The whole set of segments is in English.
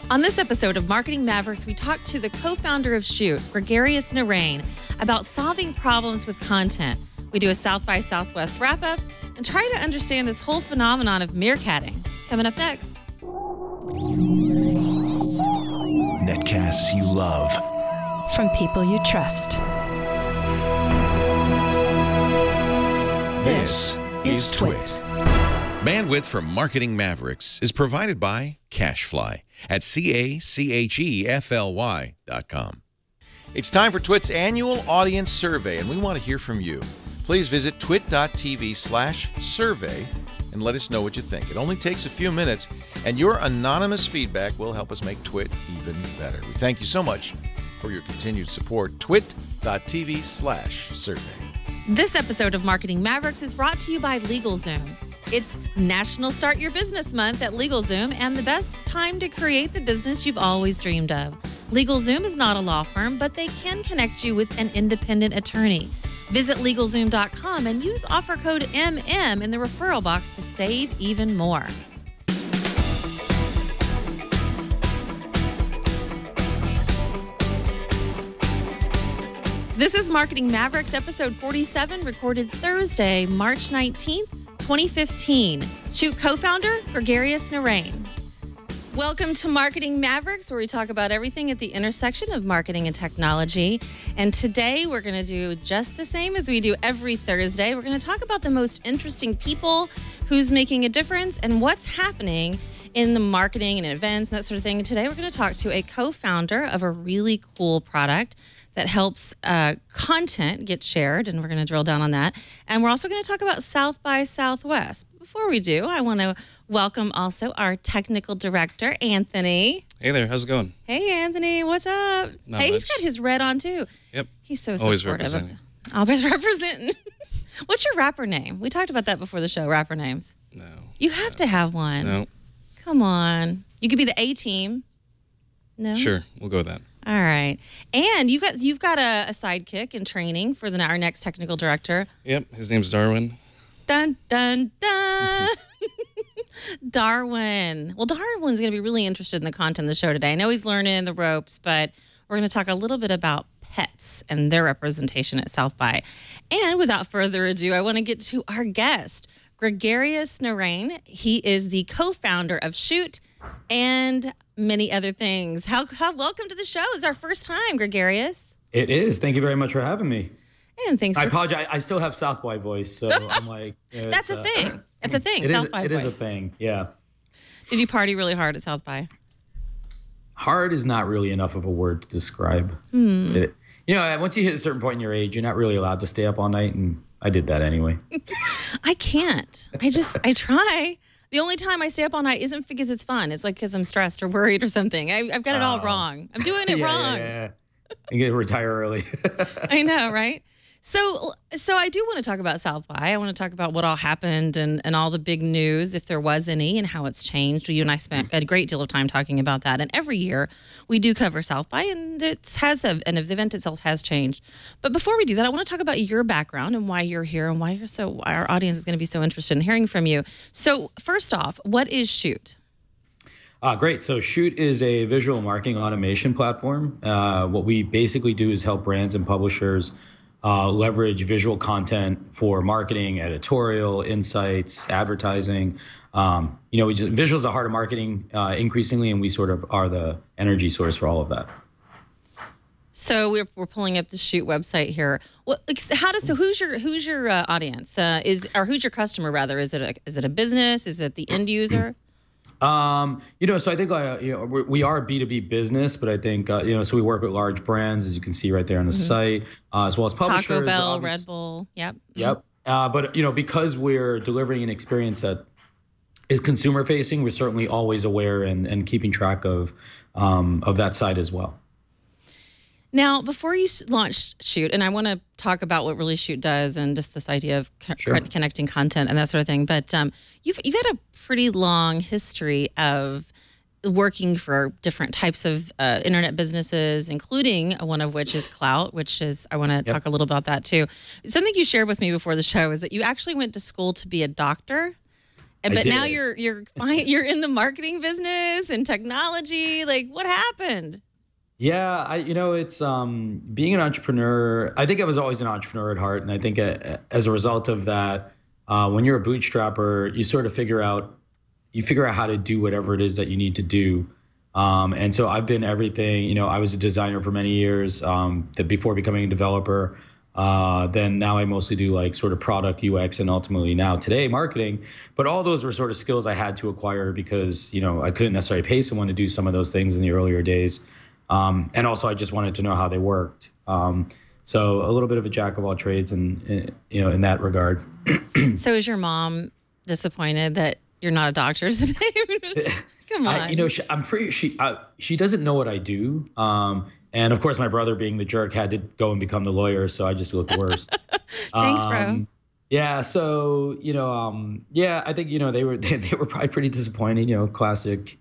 On this episode of Marketing Mavericks, we talked to the co-founder of Chute, Gregarious Narain, about solving problems with content. We do a South by Southwest wrap-up and try to understand this whole phenomenon of meerkatting. Coming up next. Netcasts you love. From people you trust. This is TWiT. Bandwidth for Marketing Mavericks is provided by CashFly at CACHEFLY.com. It's time for TWiT's annual audience survey, and we want to hear from you. Please visit twit.tv/survey and let us know what you think. It only takes a few minutes, and your anonymous feedback will help us make TWiT even better. We thank you so much for your continued support. twit.tv/survey. This episode of Marketing Mavericks is brought to you by LegalZoom. It's National Start Your Business Month at LegalZoom and the best time to create the business you've always dreamed of. LegalZoom is not a law firm, but they can connect you with an independent attorney. Visit LegalZoom.com and use offer code MM in the referral box to save even more. This is Marketing Mavericks, episode 47, recorded Thursday, March 19th, 2015. Chute co-founder, Gregarious Narain. Welcome to Marketing Mavericks, where we talk about everything at the intersection of marketing and technology. And today we're going to do just the same as we do every Thursday. We're going to talk about the most interesting people, who's making a difference, and what's happening in the marketing and events and that sort of thing. Today we're going to talk to a co-founder of a really cool product that helps content get shared, and we're going to drill down on that. And we're also going to talk about South by Southwest. Before we do, I want to welcome also our technical director, Anthony. Hey there, how's it going? Hey, Anthony, what's up? Not Hey, much. he's got his red on, too. Yep. He's so Always supportive. representing. Always representing. What's your rapper name? We talked about that before the show, rapper names. No. You have to have one. No. Come on. You could be the A-team. No? Sure, we'll go with that. All right. And you've got a sidekick in training for our next technical director. Yep, his name's Darwin. Dun, dun, dun. Darwin. Well, Darwin's going to be really interested in the content of the show today. I know he's learning the ropes, but we're going to talk a little bit about pets and their representation at South by. And without further ado, I want to get to our guest, Gregarious Narain. He is the co-founder of Chute and many other things. How welcome to the show. It's our first time, Gregarious. It is. Thank you very much for having me. And thanks. I apologize. I still have South by voice, so I'm like, that's a thing. It's a thing. South by It voice. is a thing. Yeah. Did you party really hard at South by? Hard is not really enough of a word to describe it. Once you hit a certain point in your age, you're not really allowed to stay up all night, and I did that anyway. I can't. I try. The only time I stay up all night isn't because it's fun. It's like because I'm stressed or worried or something. I've got it all wrong. I'm doing it wrong. Yeah. You get to retire early. I know, right? So I do want to talk about South by. I want to talk about what all happened and all the big news, if there was any, and how it's changed. You and I spent a great deal of time talking about that. And every year we do cover South by, and the event itself has changed. But before we do that, I want to talk about your background and why you're here and why our audience is going to be so interested in hearing from you. So first off, what is Chute? Great. So Chute is a visual marketing automation platform. What we basically do is help brands and publishers leverage visual content for marketing, editorial, insights, advertising. Visuals are the heart of marketing increasingly, and we sort of are the energy source for all of that. So we're pulling up the Chute website here. Well, who's your audience? Who's your customer rather? Is it a business? Is it the end user? So I think we are a B2B business, but I think so we work with large brands, as you can see right there on the site, as well as publishers. Taco Bell, Red Bull, yep. But because we're delivering an experience that is consumer facing, we're certainly always aware and keeping track of that side as well. Now, before you launched Chute, and I want to talk about what really Chute does and just this idea of connecting content and that sort of thing, but you've had a pretty long history of working for different types of internet businesses, including one of which is Clout, which is, I want to talk a little about that too. Something you shared with me before the show is that you actually went to school to be a doctor. But now you're fine. You're in the marketing business and technology. Like, what happened? Yeah, it's being an entrepreneur. I think I was always an entrepreneur at heart, and I think as a result of that, when you're a bootstrapper, you sort of figure out how to do whatever it is that you need to do. And so I've been everything. I was a designer for many years before becoming a developer. Then now I mostly do like sort of product UX and ultimately now today marketing. But all those were sort of skills I had to acquire because, I couldn't necessarily pay someone to do some of those things in the earlier days. And also I just wanted to know how they worked. So a little bit of a jack of all trades in that regard. So is your mom disappointed that you're not a doctor today? Come on. I'm pretty, she doesn't know what I do. And of course, my brother, being the jerk, had to go and become the lawyer, so I just looked worse. Thanks, bro. Yeah. So I think they were probably pretty disappointed. Classic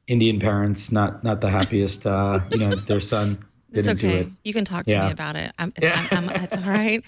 Indian parents, not the happiest. Their son didn't do it. You can talk to me about it. It's all right.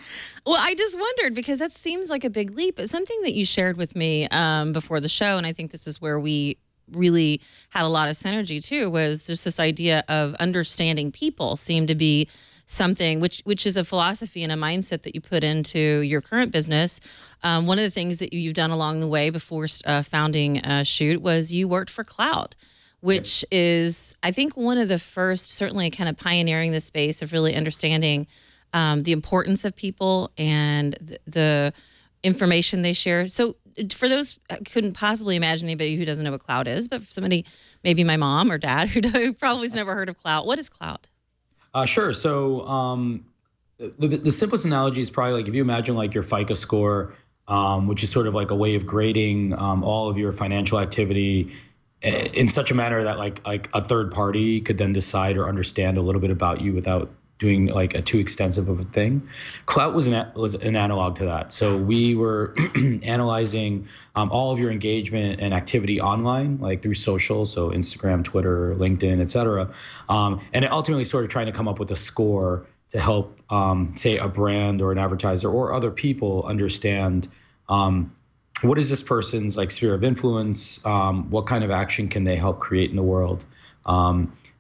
Well, I just wondered because that seems like a big leap. It's something that you shared with me before the show, and I think this is where we really had a lot of synergy too, was just this idea of understanding people seemed to be something which is a philosophy and a mindset that you put into your current business. One of the things that you've done along the way before founding Chute was you worked for Clout, which is, I think, one of the first, certainly kind of pioneering the space of really understanding the importance of people and the information they share. So for those, I couldn't possibly imagine anybody who doesn't know what Clout is, but for somebody, maybe my mom or dad, who probably has never heard of Clout, what is Clout? Sure. So the simplest analogy is probably like if you imagine like your FICO score, which is sort of like a way of grading all of your financial activity in such a manner that like a third party could then decide or understand a little bit about you without doing like a too extensive of a thing. Clout was an analog to that. So we were analyzing all of your engagement and activity online, like through social, so Instagram, Twitter, LinkedIn, et cetera. And ultimately sort of trying to come up with a score to help, say, a brand or an advertiser or other people understand what is this person's like sphere of influence, what kind of action can they help create in the world,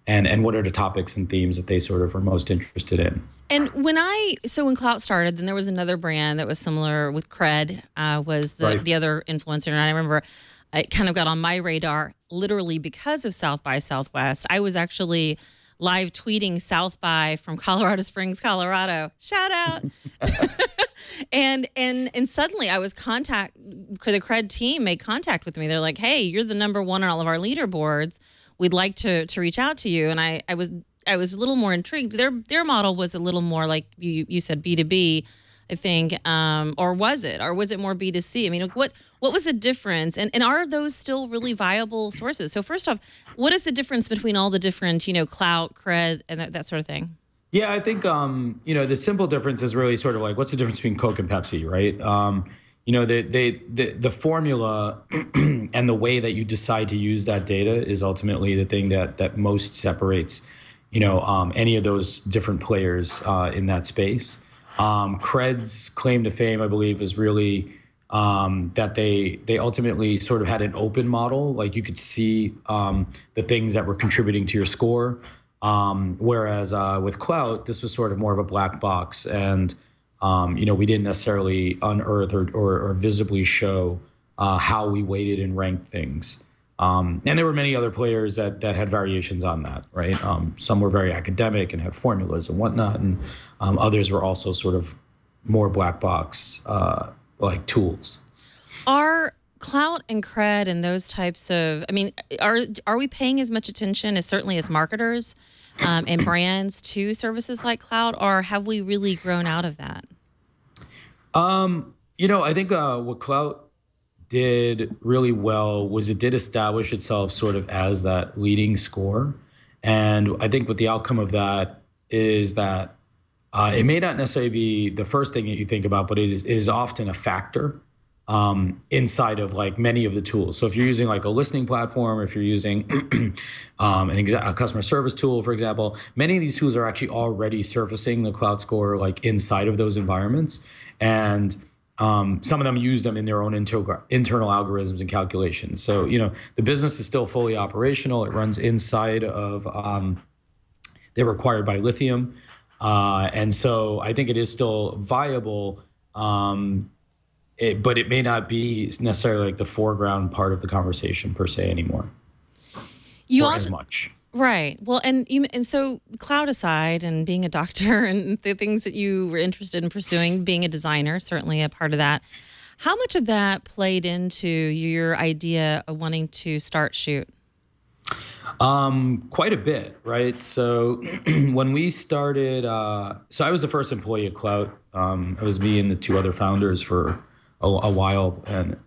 and what are the topics and themes that they sort of are most interested in. And when Clout started, then there was another brand that was similar with Cred, was the other influencer. And I remember it kind of got on my radar literally because of South by Southwest. I was actually live tweeting South by from Colorado Springs, Colorado. Shout out. And suddenly I was the Cred team made contact with me. They're like, hey, you're the #1 on all of our leaderboards. We'd like to reach out to you. And I was a little more intrigued. Their model was a little more like you said, B2B, I think, or was it more B2C? I mean, what was the difference? And are those still really viable sources? So first off, what is the difference between all the different, Clout, Cred, and that sort of thing? Yeah, I think, the simple difference is really sort of like, what's the difference between Coke and Pepsi, right? The formula and the way that you decide to use that data is ultimately the thing that most separates, any of those different players in that space. Cred's claim to fame, I believe, is really that they ultimately sort of had an open model, like you could see the things that were contributing to your score. Whereas with Clout, this was sort of more of a black box, and we didn't necessarily unearth or visibly show how we weighted and ranked things. And there were many other players that had variations on that, right? Some were very academic and had formulas and whatnot, and others were also sort of more black box like tools. Are Clout and Cred and those types of, are we paying as much attention as certainly as marketers and brands to services like Clout, or have we really grown out of that? I think what Clout did really well was it did establish itself sort of as that leading score. And I think what the outcome of that is that it may not necessarily be the first thing that you think about, but it is often a factor inside of like many of the tools. So if you're using like a listening platform, or if you're using a customer service tool, for example, many of these tools are actually already surfacing the Clout score like inside of those environments. And some of them use them in their own internal algorithms and calculations. So, the business is still fully operational. It runs inside of, they're required by lithium. And so I think it is still viable, but it may not be necessarily like the foreground part of the conversation per se anymore. As much. Right. Well, and so cloud aside and being a doctor and the things that you were interested in pursuing, being a designer, certainly a part of that. How much of that played into your idea of wanting to start Chute? Quite a bit, right? So when we started, so I was the first employee at Clout. It was me and the two other founders for a while, and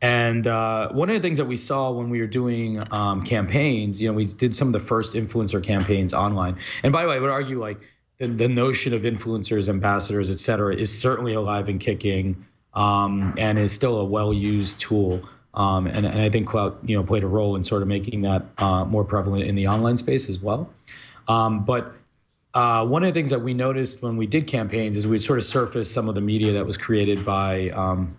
one of the things that we saw when we were doing campaigns, we did some of the first influencer campaigns online. And by the way, I would argue like the notion of influencers, ambassadors, et cetera, is certainly alive and kicking, and is still a well-used tool. And I think Clout, played a role in sort of making that more prevalent in the online space as well. But one of the things that we noticed when we did campaigns is we'd sort of surface some of the media that was created by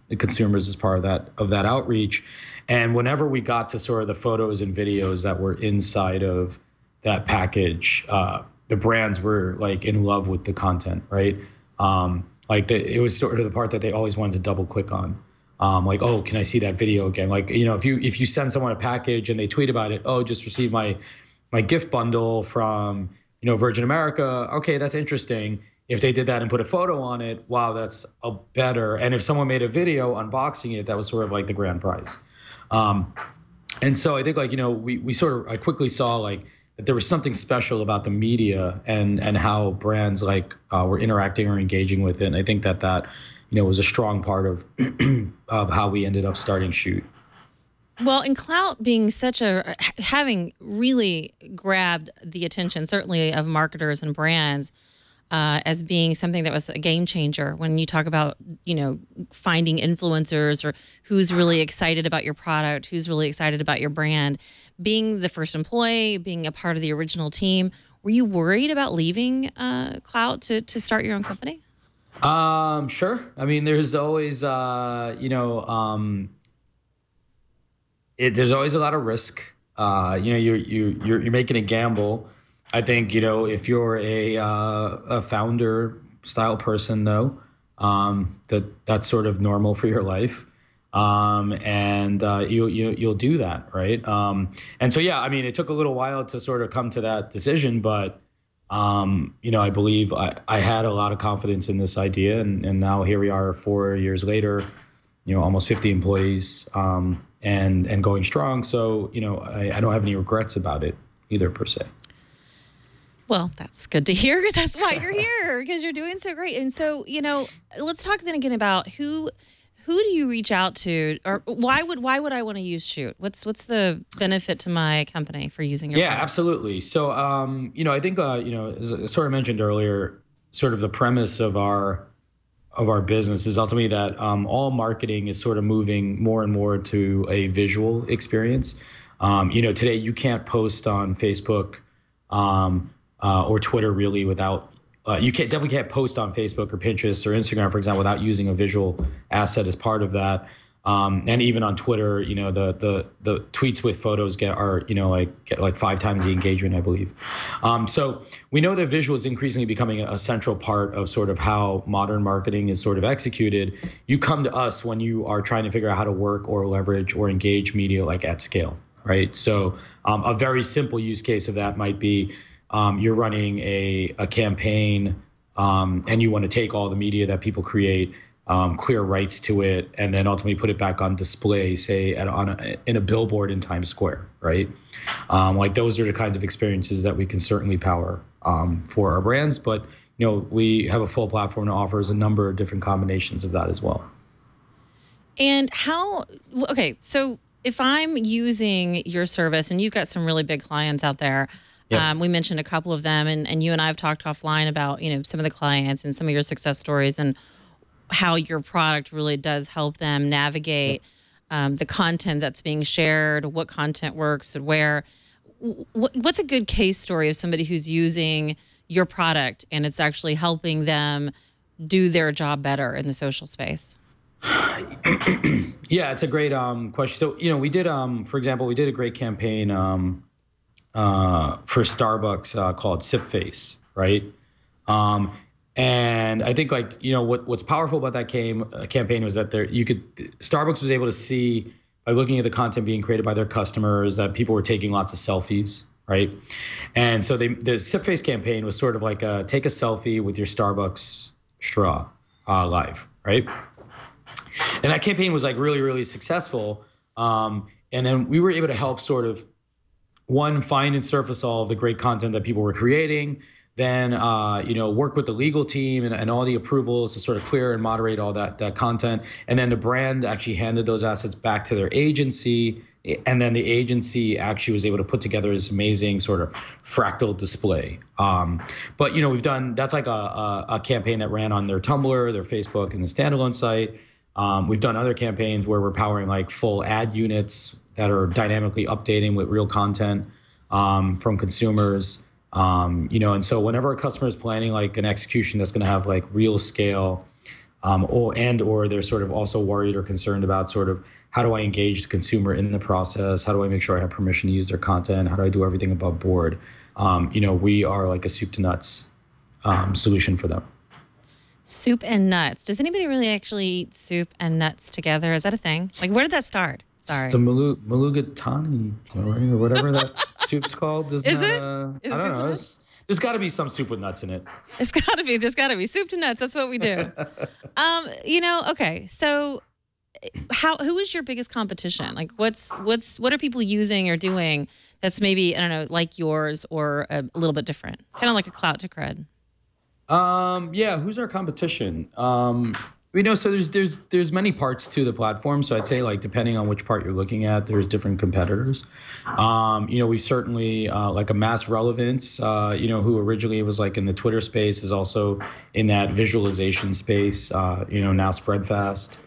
the consumers as part of that outreach. And whenever we got to sort of the photos and videos that were inside of that package, the brands were like in love with the content, right? It was sort of the part that they always wanted to double click on. Like, oh, can I see that video again? Like, if you send someone a package and they tweet about it, oh, just received my gift bundle from, Virgin America. Okay, that's interesting. If they did that and put a photo on it, wow, that's a better. And if someone made a video unboxing it, that was sort of like the grand prize. And so I think I quickly saw like that there was something special about the media and how brands were interacting or engaging with it. And I think that was a strong part of of how we ended up starting Chute. Well, and Clout being having really grabbed the attention, certainly of marketers and brands, as being something that was a game changer when you talk about, finding influencers or who's really excited about your product, who's really excited about your brand. Being the first employee, being a part of the original team, were you worried about leaving Clout to start your own company? Sure. I mean, there's always, there's always a lot of risk. You're making a gamble. I think, if you're a founder style person though, that's sort of normal for your life. And you'll do that. Right. And so, yeah, I mean, it took a little while to sort of come to that decision, but I believe I had a lot of confidence in this idea, and now here we are 4 years later, almost 50 employees, and going strong. So, I don't have any regrets about it either per se. Well, that's good to hear. That's why you're here, because you're doing so great. And so, let's talk then again about who do you reach out to, or why would I want to use Chute? What's the benefit to my company for using your product? Absolutely. So, I think, as I sort of mentioned earlier, sort of the premise of our business is ultimately that all marketing is sort of moving more and more to a visual experience. Today you can't post on Facebook or Twitter really without. You definitely can't post on Facebook or Pinterest or Instagram, for example, without using a visual asset as part of that. And even on Twitter, the tweets with photos get like 5 times the engagement, I believe. So we know that visual is increasingly becoming a central part of sort of how modern marketing is sort of executed. You come to us when you are trying to figure out how to work or leverage or engage media like at scale, right? So a very simple use case of that might be you're running a campaign and you want to take all the media that people create, clear rights to it, and then ultimately put it back on display, say in a billboard in Times Square, right? Those are the kinds of experiences that we can certainly power for our brands. But we have a full platform that offers a number of different combinations of that as well. And so if I'm using your service, and you've got some really big clients out there. Yep. We mentioned a couple of them, and you and I have talked offline about some of the clients and some of your success stories and how your product really does help them navigate the content that's being shared, what content works, and where. What's a good case story of somebody who's using your product and it's actually helping them do their job better in the social space? Yeah, it's a great question. So, we did, for example, we did a great campaign for Starbucks called Sip Face, right? And I think what's powerful about that campaign was that Starbucks was able to see by looking at the content being created by their customers that people were taking lots of selfies, right? And so the Sip Face campaign was sort of like take a selfie with your Starbucks straw live, right? And that campaign was really, really successful. And then we were able to help sort of find and surface all of the great content that people were creating, then work with the legal team and all the approvals to sort of clear and moderate all that content. And then the brand actually handed those assets back to their agency. And then the agency actually was able to put together this amazing sort of fractal display. But that's like a campaign that ran on their Tumblr, their Facebook, and the standalone site. We've done other campaigns where we're powering like full ad units that are dynamically updating with real content from consumers. And so whenever a customer is planning like an execution that's going to have like real scale, or they're sort of also worried or concerned about sort of how do I engage the consumer in the process? How do I make sure I have permission to use their content? How do I do everything above board? We are like a soup to nuts solution for them. Soup and nuts. Does anybody really actually eat soup and nuts together? Is that a thing? Like, where did that start? Sorry. So Mulligatawny, or whatever that soup's called. Is it? Is it I don't know. There's got to be some soup with nuts in it. There's got to be soup to nuts. That's what we do. Okay. So who is your biggest competition? Like what are people using or doing that's maybe, I don't know, like yours or a little bit different? Kind of like a clout to cred. Who's our competition? So there's many parts to the platform. So I'd say like depending on which part you're looking at, there's different competitors. We certainly like a Mass Relevance, who originally was like in the Twitter space is also in that visualization space. Now Spreadfast.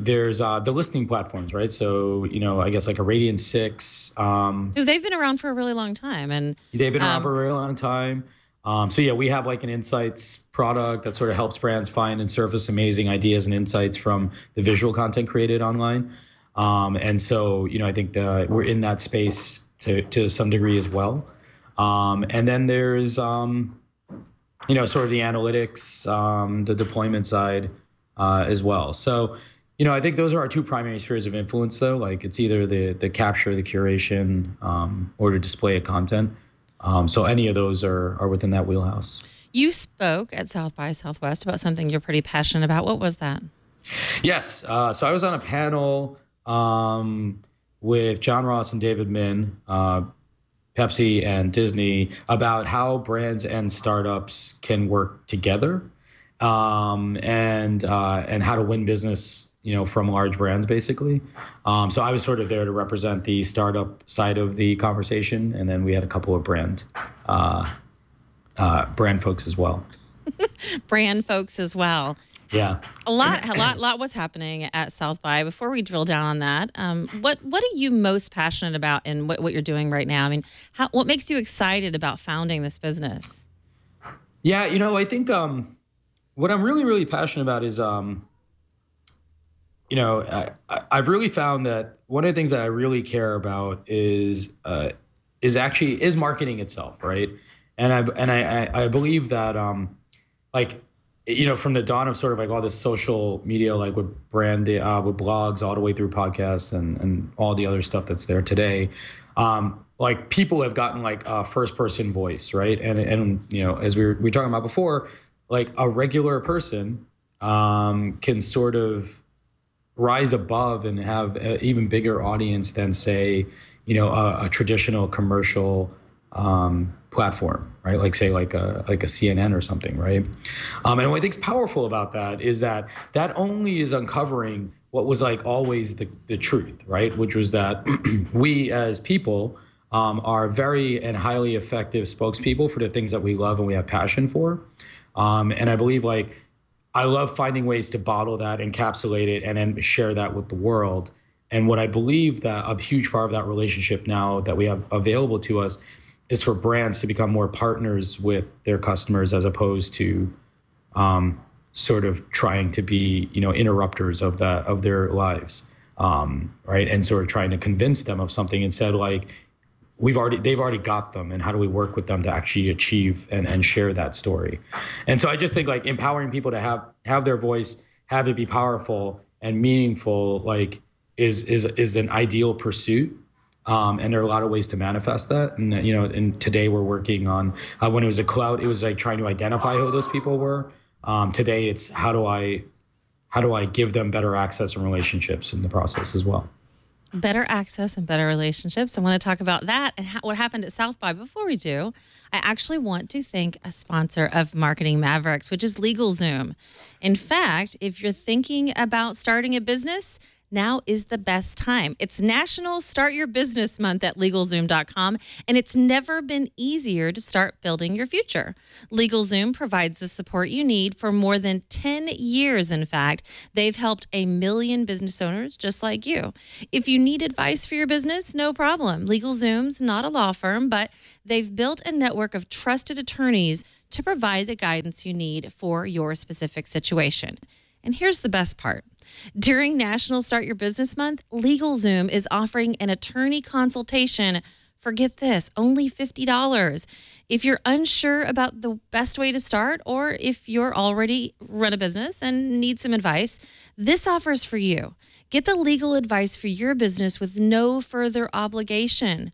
There's the listing platforms, right? So I guess like a Radiant 6. They've been around for a really long time, and they've been around for a really long time. We have like an insights product that sort of helps brands find and surface amazing ideas and insights from the visual content created online. I think we're in that space to some degree as well. And then there's, sort of the analytics, the deployment side as well. So, I think those are our two primary spheres of influence, though. Like it's either the capture, the curation, or the display of content. So any of those are within that wheelhouse. You spoke at South by Southwest about something you're pretty passionate about. What was that? Yes. So I was on a panel with John Ross and David Min, Pepsi and Disney, about how brands and startups can work together, and how to win business, from large brands, basically. So I was sort of there to represent the startup side of the conversation, and then we had a couple of brand folks as well. Brand folks as well. Yeah. A lot was happening at South by. Before we drill down on that, what are you most passionate about in what you're doing right now? I mean, what makes you excited about founding this business? Yeah, I think what I'm really, really passionate about is I've really found that one of the things that I really care about is marketing itself, right? And I believe that from the dawn of sort of like all this social media, like with with blogs all the way through podcasts and all the other stuff that's there today, like people have gotten like a first person voice, right? And as we were talking about before, like a regular person can sort of rise above and have an even bigger audience than, say, a traditional commercial platform, right? Like say like a CNN or something, right? And what I think is powerful about that is that only is uncovering what was like always the truth, right? Which was that we as people are very and highly effective spokespeople for the things that we love and we have passion for. And I believe I love finding ways to bottle that, encapsulate it, and then share that with the world. And what I believe that a huge part of that relationship now that we have available to us is for brands to become more partners with their customers as opposed to sort of trying to be, interrupters of their lives, right? And sort of trying to convince them of something instead, like they've already got them, and how do we work with them to actually achieve and share that story? And so I just think like empowering people to have their voice, have it be powerful and meaningful, like is an ideal pursuit. And there are a lot of ways to manifest that. And, and today we're working on, when it was a cloud, it was like trying to identify who those people were. Today it's how do I give them better access and relationships in the process as well. Better access and better relationships. I want to talk about that and what happened at South by. Before we do, I actually want to thank a sponsor of Marketing Mavericks, which is LegalZoom. In fact, if you're thinking about starting a business, now is the best time. It's National Start Your Business Month at LegalZoom.com, and it's never been easier to start building your future. LegalZoom provides the support you need for more than 10 years, in fact. They've helped 1 million business owners just like you. If you need advice for your business, no problem. LegalZoom's not a law firm, but they've built a network of trusted attorneys to provide the guidance you need for your specific situation. And here's the best part. During National Start Your Business Month, LegalZoom is offering an attorney consultation for, get this, only $50. If you're unsure about the best way to start, or if you're already run a business and need some advice, this offer's for you. Get the legal advice for your business with no further obligation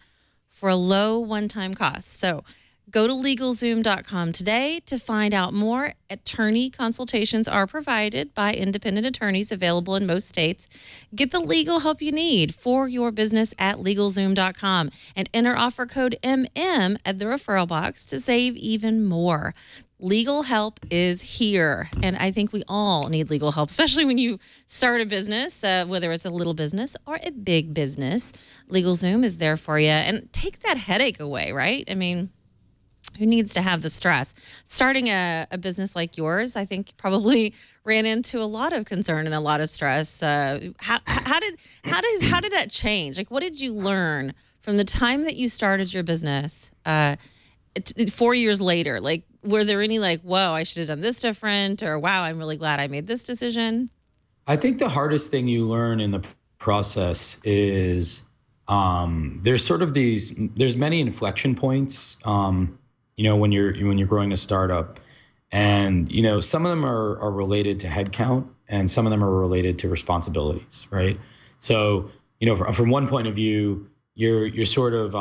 for a low one-time cost. So go to LegalZoom.com today to find out more. Attorney consultations are provided by independent attorneys available in most states. Get the legal help you need for your business at LegalZoom.com and enter offer code MM at the referral box to save even more. Legal help is here, and I think we all need legal help, especially when you start a business, whether it's a little business or a big business. LegalZoom is there for you, and take that headache away, right? I mean, who needs to have the stress? Starting a business like yours, I think, probably ran into a lot of concern and a lot of stress. How did that change? Like, what did you learn from the time that you started your business 4 years later? Like, were there any like, whoa, I should have done this different, or wow, I'm really glad I made this decision? I think the hardest thing you learn in the process is there's sort of there's many inflection points. When you're growing a startup, and some of them are related to headcount, and some of them are related to responsibilities, right? So from one point of view, you're sort of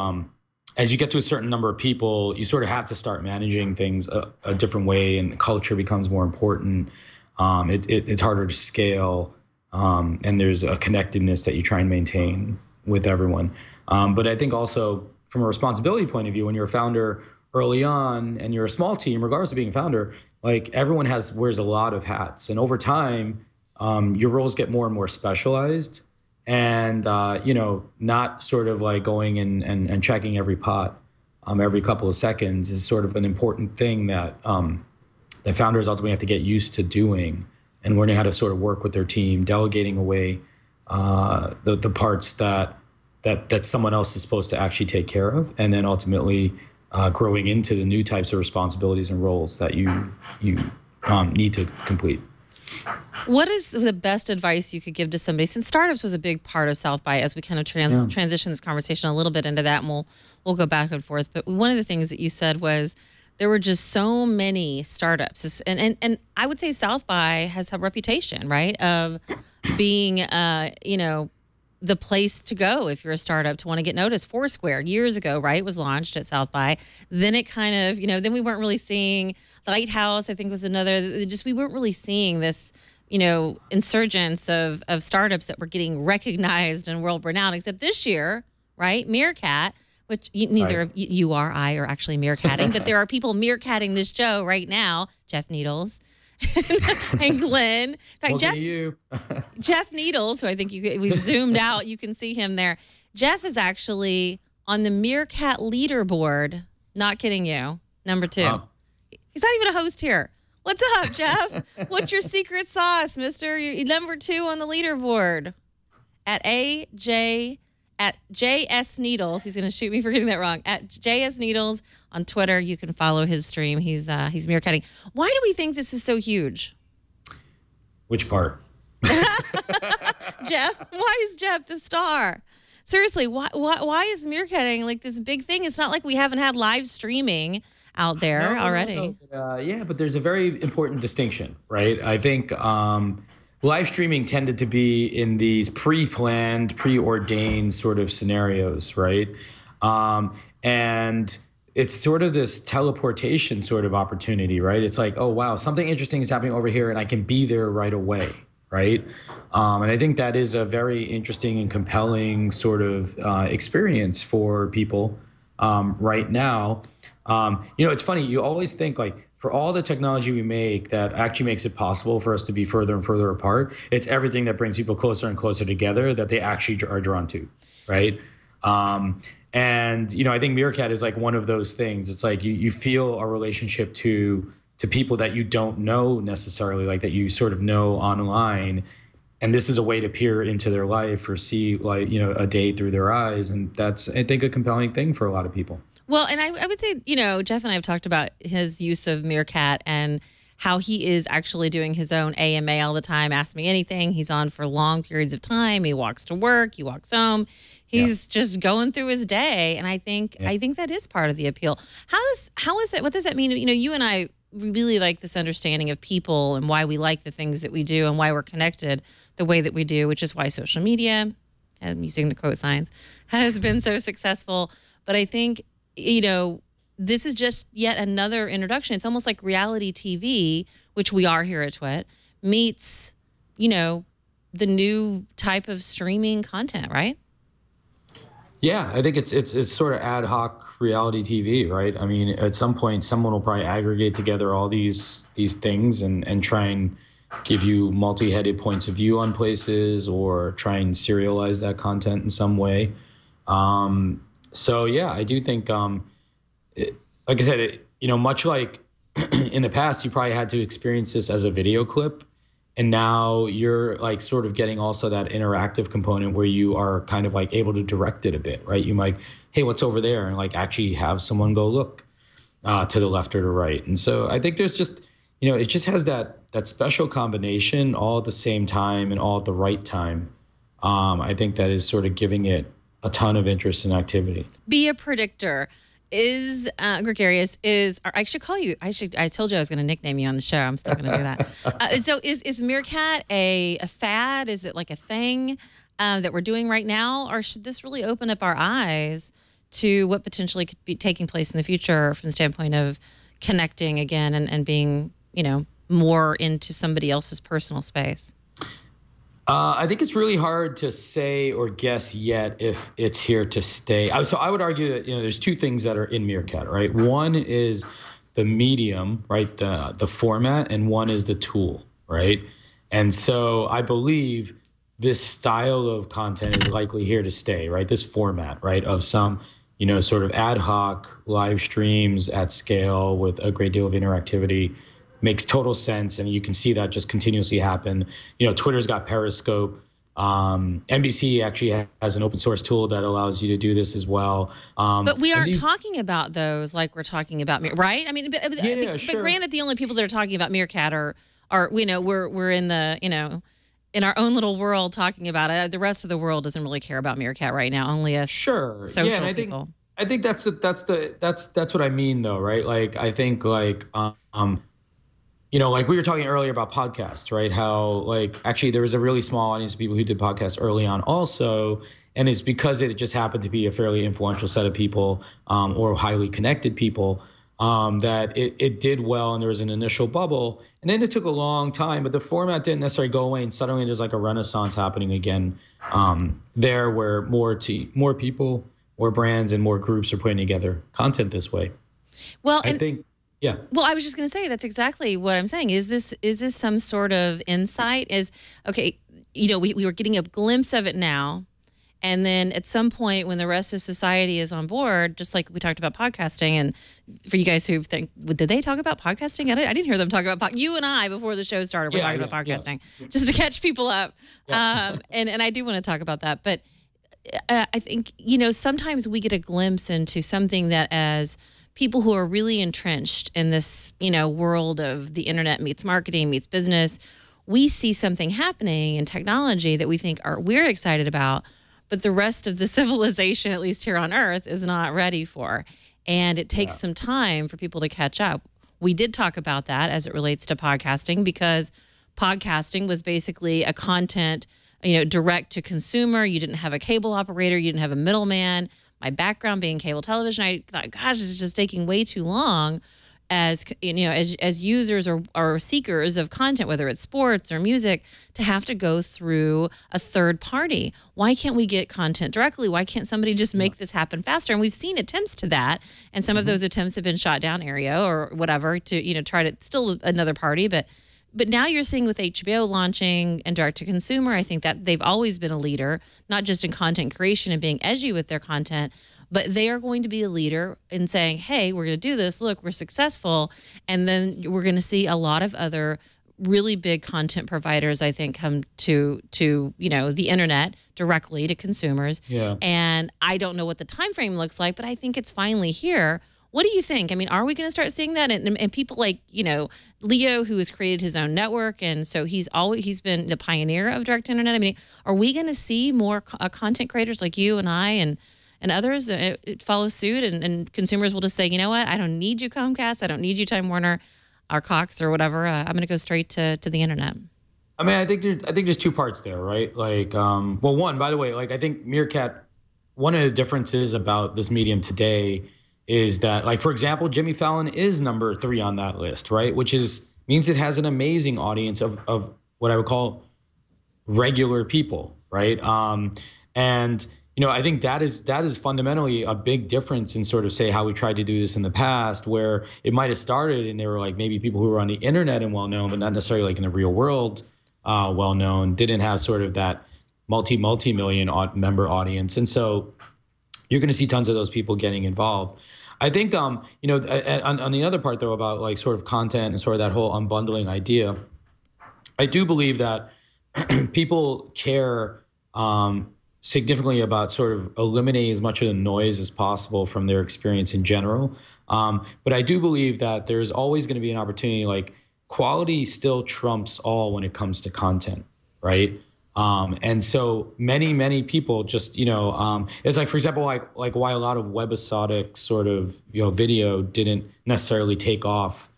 as you get to a certain number of people, you sort of have to start managing things a different way, and culture becomes more important. It's harder to scale, and there's a connectedness that you try and maintain with everyone. But I think also from a responsibility point of view, when you're a founder early on and you're a small team, regardless of being a founder, like everyone wears a lot of hats, and over time, your roles get more and more specialized, and not sort of like going and checking every pot every couple of seconds is sort of an important thing that the founders ultimately have to get used to doing, and learning how to sort of work with their team, delegating away the parts that someone else is supposed to actually take care of, and then ultimately growing into the new types of responsibilities and roles that you need to complete. What is the best advice you could give to somebody? Since startups was a big part of South by, as we kind of transition this conversation a little bit into that, and we'll go back and forth. But one of the things that you said was there were just so many startups, and I would say South by has a reputation, right, of being the place to go if you're a startup to want to get noticed. Foursquare years ago, right, was launched at South by. Then it kind of, then we weren't really seeing Lighthouse, I think was another, we weren't really seeing this, insurgence of startups that were getting recognized and world renowned, except this year, right, Meerkat, which neither of you or I are actually meerkatting, but there are people meerkatting this show right now, Jeff Needles and Glenn. In fact, Jeff Needles, who I think we've zoomed out, you can see him there. Jeff is actually on the Meerkat leaderboard. Not kidding you. Number 2. Wow. He's not even a host here. What's up, Jeff? What's your secret sauce, mister? You're number 2 on the leaderboard at AJNR at JS Needles. He's going to shoot me for getting that wrong. At JS Needles on Twitter. You can follow his stream. He's meerkatting. Why do we think this is so huge? Which part? Jeff? Why is Jeff the star? Seriously, why is meerkatting like this big thing? It's not like we haven't had live streaming out there already. No, but there's a very important distinction, right? I think live streaming tended to be in these pre-planned, preordained sort of scenarios, right? And it's sort of this teleportation sort of opportunity, right? It's like, oh, wow, something interesting is happening over here and I can be there right away, right? And I think that is a very interesting and compelling sort of experience for people right now. It's funny, you always think like for all the technology we make that actually makes it possible for us to be further and further apart, it's everything that brings people closer and closer together that they actually are drawn to, right? And I think Meerkat is like one of those things. It's like you feel a relationship to people that you don't know necessarily, like that you sort of know online. And this is a way to peer into their life or see like, a day through their eyes. And that's, I think, a compelling thing for a lot of people. Well, and I would say, Jeff and I have talked about his use of Meerkat and how he is actually doing his own AMA all the time. Ask Me Anything. He's on for long periods of time. He walks to work. He walks home. He's just going through his day. And I think that is part of the appeal. What does that mean? You and I really like this understanding of people and why we like the things that we do and why we're connected the way that we do, which is why social media, I'm using the quote signs, has been so successful. But I think, this is just yet another introduction. It's almost like reality TV, which we are here at TWiT, meets, the new type of streaming content, right? Yeah, I think it's sort of ad hoc reality TV, right? I mean, at some point, someone will probably aggregate together all these things and try and give you multi-headed points of view on places or try and serialize that content in some way. So yeah, I do think, like I said, much like in the past, you probably had to experience this as a video clip. And now you're like sort of getting also that interactive component where you are kind of like able to direct it a bit, right? You might, hey, what's over there? And like actually have someone go look to the left or the right. And so I think there's just, it just has that special combination all at the same time and all at the right time. I think that is sort of giving it a ton of interest and activity. Be a predictor. Is Gregarious I should call you. I told you I was going to nickname you on the show. I'm still going to do that. So is Meerkat a fad? Is it like a thing that we're doing right now, or should this really open up our eyes to what potentially could be taking place in the future from the standpoint of connecting again and being more into somebody else's personal space? I think it's really hard to say or guess yet if it's here to stay. So I would argue that there's two things that are in Meerkat, right? One is the medium, right, the format, and one is the tool, right? And so I believe this style of content is likely here to stay, right? This format, right, of some sort of ad hoc live streams at scale with a great deal of interactivity. Makes total sense, and you can see that just continuously happen. Twitter's got Periscope. NBC actually has an open source tool that allows you to do this as well. But we aren't talking about those like we're talking about, right? I mean, but granted, the only people that are talking about Meerkat are we're in the in our own little world talking about it. The rest of the world doesn't really care about Meerkat right now. Only us social people. I think that's what I mean, though, right? Like I think like like we were talking earlier about podcasts, right? How like actually there was a really small audience of people who did podcasts early on also. And it's because it just happened to be a fairly influential set of people or highly connected people that it did well. And there was an initial bubble. And then it took a long time, but the format didn't necessarily go away. And suddenly there's like a renaissance happening again there where more people, more brands and more groups are putting together content this way. Well, I think. Yeah. Well, I was just going to say that's exactly what I'm saying. Is this some sort of insight? We were getting a glimpse of it now, and then at some point when the rest of society is on board, just like we talked about podcasting, and for you guys who think, did they talk about podcasting? I didn't hear them talk about you and I before the show started. We're talking about podcasting just to catch people up, and I do want to talk about that, but. I think, sometimes we get a glimpse into something that as people who are really entrenched in this, world of the internet meets marketing, meets business, we see something happening in technology that we think we're excited about, but the rest of the civilization, at least here on Earth, is not ready for. And it takes some time for people to catch up. We did talk about that as it relates to podcasting, because podcasting was basically a content, direct to consumer. You didn't have a cable operator. You didn't have a middleman. My background being cable television, I thought, gosh, this is just taking way too long as users or seekers of content, whether it's sports or music, to have to go through a third party. Why can't we get content directly? Why can't somebody just make this happen faster? And we've seen attempts to that, and some of those attempts have been shot down, Aereo or whatever, to try to still another party, but now you're seeing with HBO launching and direct to consumer, I think that they've always been a leader, not just in content creation and being edgy with their content, but they are going to be a leader in saying, hey, we're going to do this. Look, we're successful. And then we're going to see a lot of other really big content providers, I think, come to the internet directly to consumers. Yeah. And I don't know what the time frame looks like, but I think it's finally here. What do you think? I mean, are we going to start seeing that? And people like, Leo, who has created his own network, and so he's been the pioneer of direct internet. I mean, are we going to see more content creators like you and I and others follow suit, and consumers will just say, you know what? I don't need you, Comcast. I don't need you, Time Warner, or Cox, or whatever. I'm going to go straight to the internet. I mean, I think there's two parts there, right? Like, one, by the way, like I think Meerkat, one of the differences about this medium today is that, like, for example, Jimmy Fallon is number 3 on that list, right? Which means it has an amazing audience of what I would call regular people, right? And I think that is fundamentally a big difference in sort of, say, how we tried to do this in the past, where it might have started and they were like maybe people who were on the internet and well-known, but not necessarily like in the real world well-known, didn't have sort of that multi-million member audience. And so you're going to see tons of those people getting involved. I think, on the other part, though, about like sort of content and sort of that whole unbundling idea, I do believe that people care significantly about sort of eliminating as much of the noise as possible from their experience in general. But I do believe that there's always going to be an opportunity, like quality still trumps all when it comes to content, right? And so many people just, it's like, for example, like why a lot of webisodic sort of, video didn't necessarily take off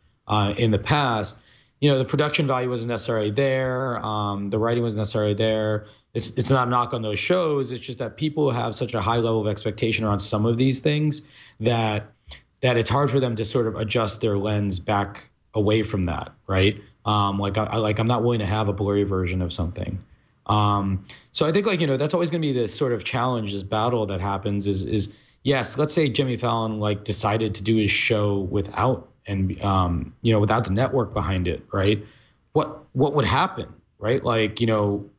in the past. The production value wasn't necessarily there. The writing wasn't necessarily there. It's not a knock on those shows. It's just that people have such a high level of expectation around some of these things that it's hard for them to sort of adjust their lens back away from that, right? I'm not willing to have a blurry version of something. So I think that's always going to be this sort of challenge, this battle that happens is yes, let's say Jimmy Fallon decided to do his show without without the network behind it, right? What would happen, right?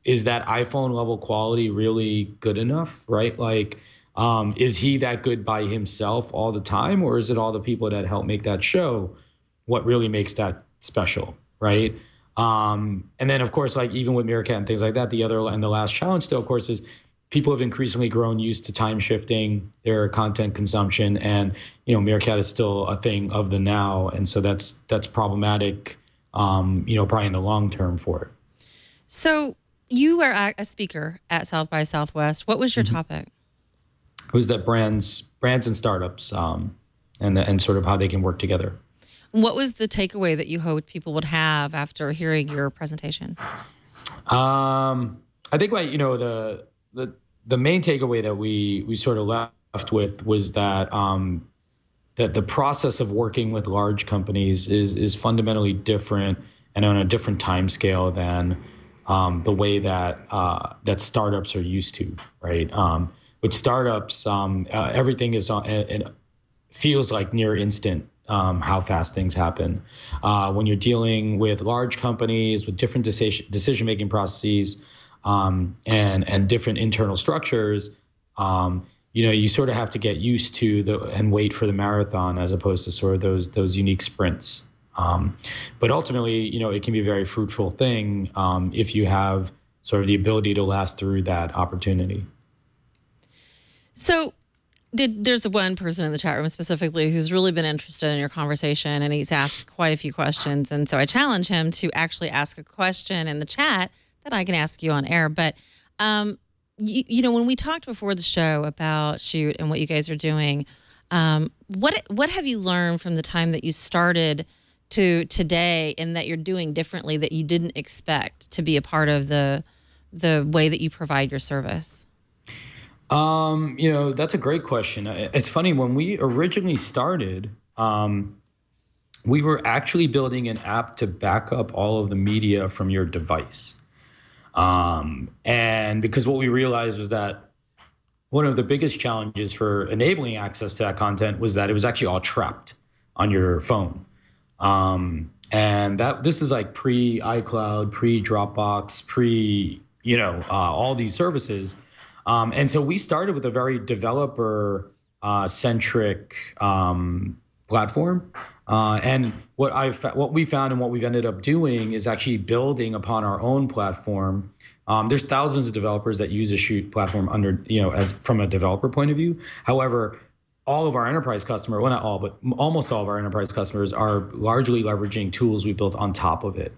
Is that iPhone level quality really good enough, right? Is he that good by himself all the time, or is it all the people that help make that show what really makes that special, right? And then, of course, even with Meerkat and things like that, the last challenge still, of course, is people have increasingly grown used to time shifting their content consumption, and Meerkat is still a thing of the now, and so that's problematic, probably in the long term for it. So you are a speaker at South by Southwest. What was your topic? It was that brands and startups, and sort of how they can work together. What was the takeaway that you hoped people would have after hearing your presentation? I think the main takeaway that we sort of left with was that that the process of working with large companies is fundamentally different and on a different time scale than the way that startups are used to, right? With startups, everything is it feels like near instant. How fast things happen. When you're dealing with large companies with different decision-making processes and different internal structures, you sort of have to get used to and wait for the marathon as opposed to sort of those unique sprints. But ultimately, it can be a very fruitful thing if you have sort of the ability to last through that opportunity. So there's one person in the chat room specifically who's really been interested in your conversation, and he's asked quite a few questions. And so I challenge him to actually ask a question in the chat that I can ask you on air. But, you know, when we talked before the show about Chute and what you guys are doing, what have you learned from the time that you started to today, and that you're doing differently that you didn't expect to be a part of the way that you provide your service? You know, that's a great question. It's funny, when we originally started, we were actually building an app to back up all of the media from your device. And because what we realized was that one of the biggest challenges for enabling access to that content was that it was actually all trapped on your phone. And this is like pre-iCloud, pre-Dropbox, all these services. And so we started with a very developer centric platform. And what we found and what we've ended up doing is actually building upon our own platform. There's thousands of developers that use the Chute platform as from a developer point of view. However, all of our enterprise customers, well, not all, but almost all of our enterprise customers are largely leveraging tools we built on top of it.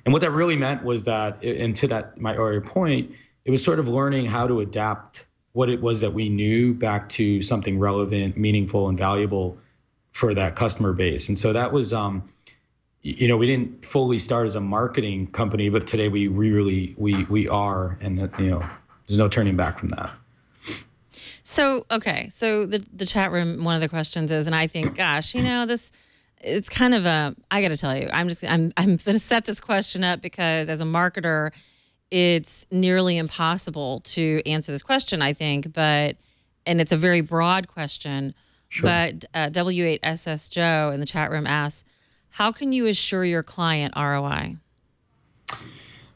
And what that really meant was that, and to that, my earlier point, it was sort of learning how to adapt what it was that we knew back to something relevant, meaningful, and valuable for that customer base. And so that was, we didn't fully start as a marketing company, but today we are, and that, there's no turning back from that. So, okay. So the chat room, one of the questions is, and I think, gosh, it's kind of I got to tell you, I'm going to set this question up because as a marketer, it's nearly impossible to answer this question, I think, and it's a very broad question. Sure. But W8SS Joe in the chat room asks, how can you assure your client ROI?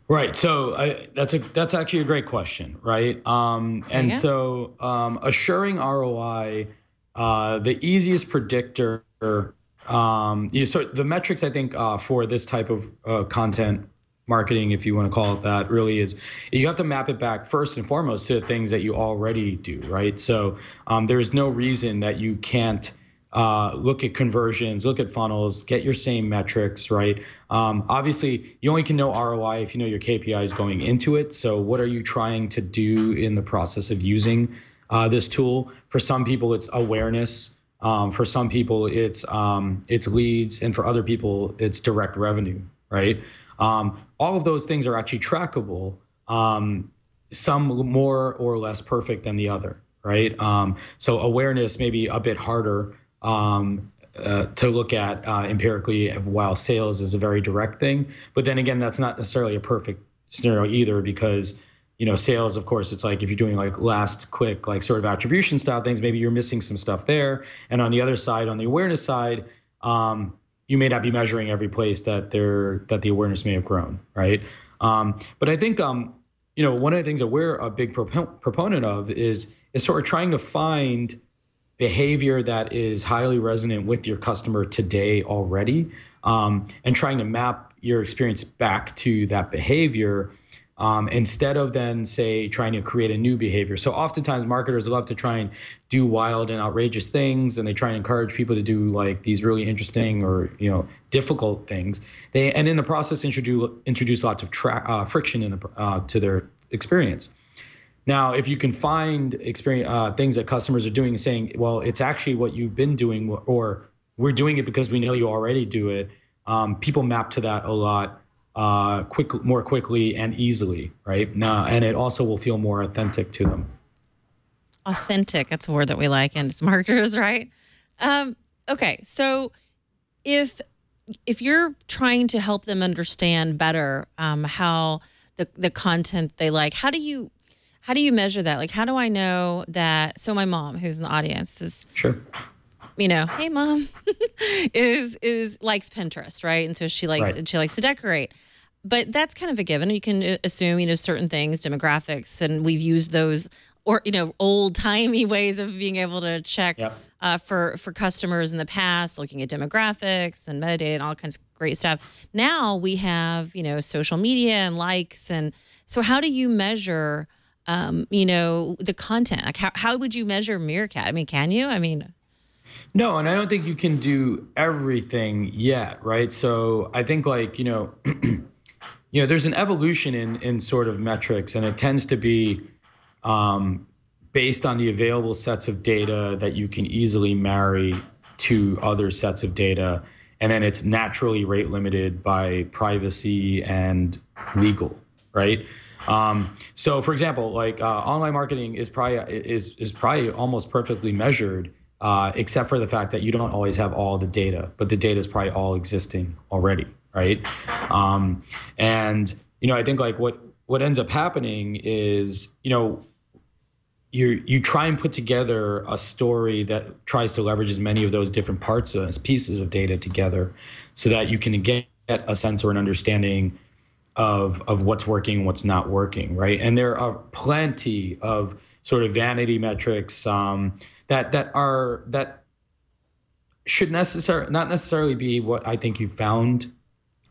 Right. So that's actually a great question, right? So assuring ROI, the easiest predictor, so the metrics I think for this type of content marketing, if you want to call it that, really is you have to map it back first and foremost to the things that you already do, right? So there is no reason that you can't look at conversions, look at funnels, get your same metrics, right? Obviously, you only can know ROI if you know your KPIs going into it. So what are you trying to do in the process of using this tool? For some people, it's awareness. For some people, it's leads. And for other people, it's direct revenue, right? All of those things are actually trackable, some more or less perfect than the other, right? So awareness may be a bit harder to look at empirically, while sales is a very direct thing. But then again, that's not necessarily a perfect scenario either, because sales, of course, it's like if you're doing like last quick, like sort of attribution style things, maybe you're missing some stuff there. And on the other side, on the awareness side, you may not be measuring every place that the awareness may have grown, right? But I think one of the things that we're a big proponent of is sort of trying to find behavior that is highly resonant with your customer today already, and trying to map your experience back to that behavior, instead of then, say, trying to create a new behavior. So oftentimes marketers love to try and do wild and outrageous things, and they try and encourage people to do like these really interesting or difficult things. And in the process introduce lots of friction to their experience. Now, if you can find things that customers are doing, saying, well, it's actually what you've been doing, or we're doing it because we know you already do it, people map to that a lot more quickly and easily, right? And it also will feel more authentic to them. Authentic, that's a word that we like as marketers, right? Okay, so if you're trying to help them understand better how the content they like, how do you measure that? Like, how do I know that? So my mom, who's in the audience, is sure. Hey mom, is likes Pinterest, right? And so she likes to decorate. But that's kind of a given. You can assume, certain things, demographics, and we've used those or, old timey ways of being able to check for customers in the past, looking at demographics and metadata and all kinds of great stuff. Now we have, social media and likes. And so how do you measure the content? Like how would you measure Meerkat? I mean, can you? I mean, no, and I don't think you can do everything yet, right? So I think there's an evolution in sort of metrics, and it tends to be based on the available sets of data that you can easily marry to other sets of data. And then it's naturally rate limited by privacy and legal, right? So for example, online marketing is probably almost perfectly measured, except for the fact that you don't always have all the data, but the data is probably all existing already, right? And I think what ends up happening is you try and put together a story that tries to leverage as many of those different parts as pieces of data together, so that you can get a sense or an understanding of what's working and what's not working, right? And there are plenty of sort of vanity metrics that should not necessarily be what I think you found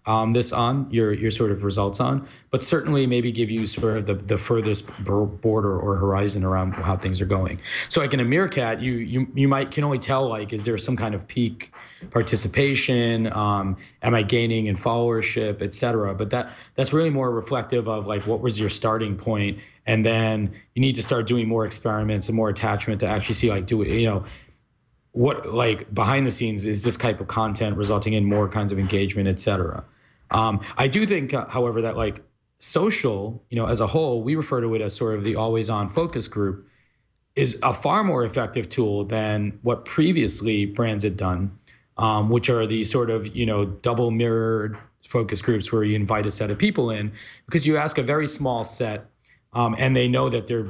your sort of results on, but certainly maybe give you sort of the furthest border or horizon around how things are going. So like in a Meerkat, you can only tell, is there some kind of peak participation? Am I gaining in followership, et cetera? But that's really more reflective of what was your starting point, and then you need to start doing more experiments and more attachment to actually see what behind the scenes is this type of content resulting in more kinds of engagement, et cetera. I do think, however, that social, as a whole, we refer to it as sort of the always on focus group, is a far more effective tool than what previously brands had done, which are the sort of, double mirrored focus groups where you invite a set of people in because you ask a very small set, and they know that they're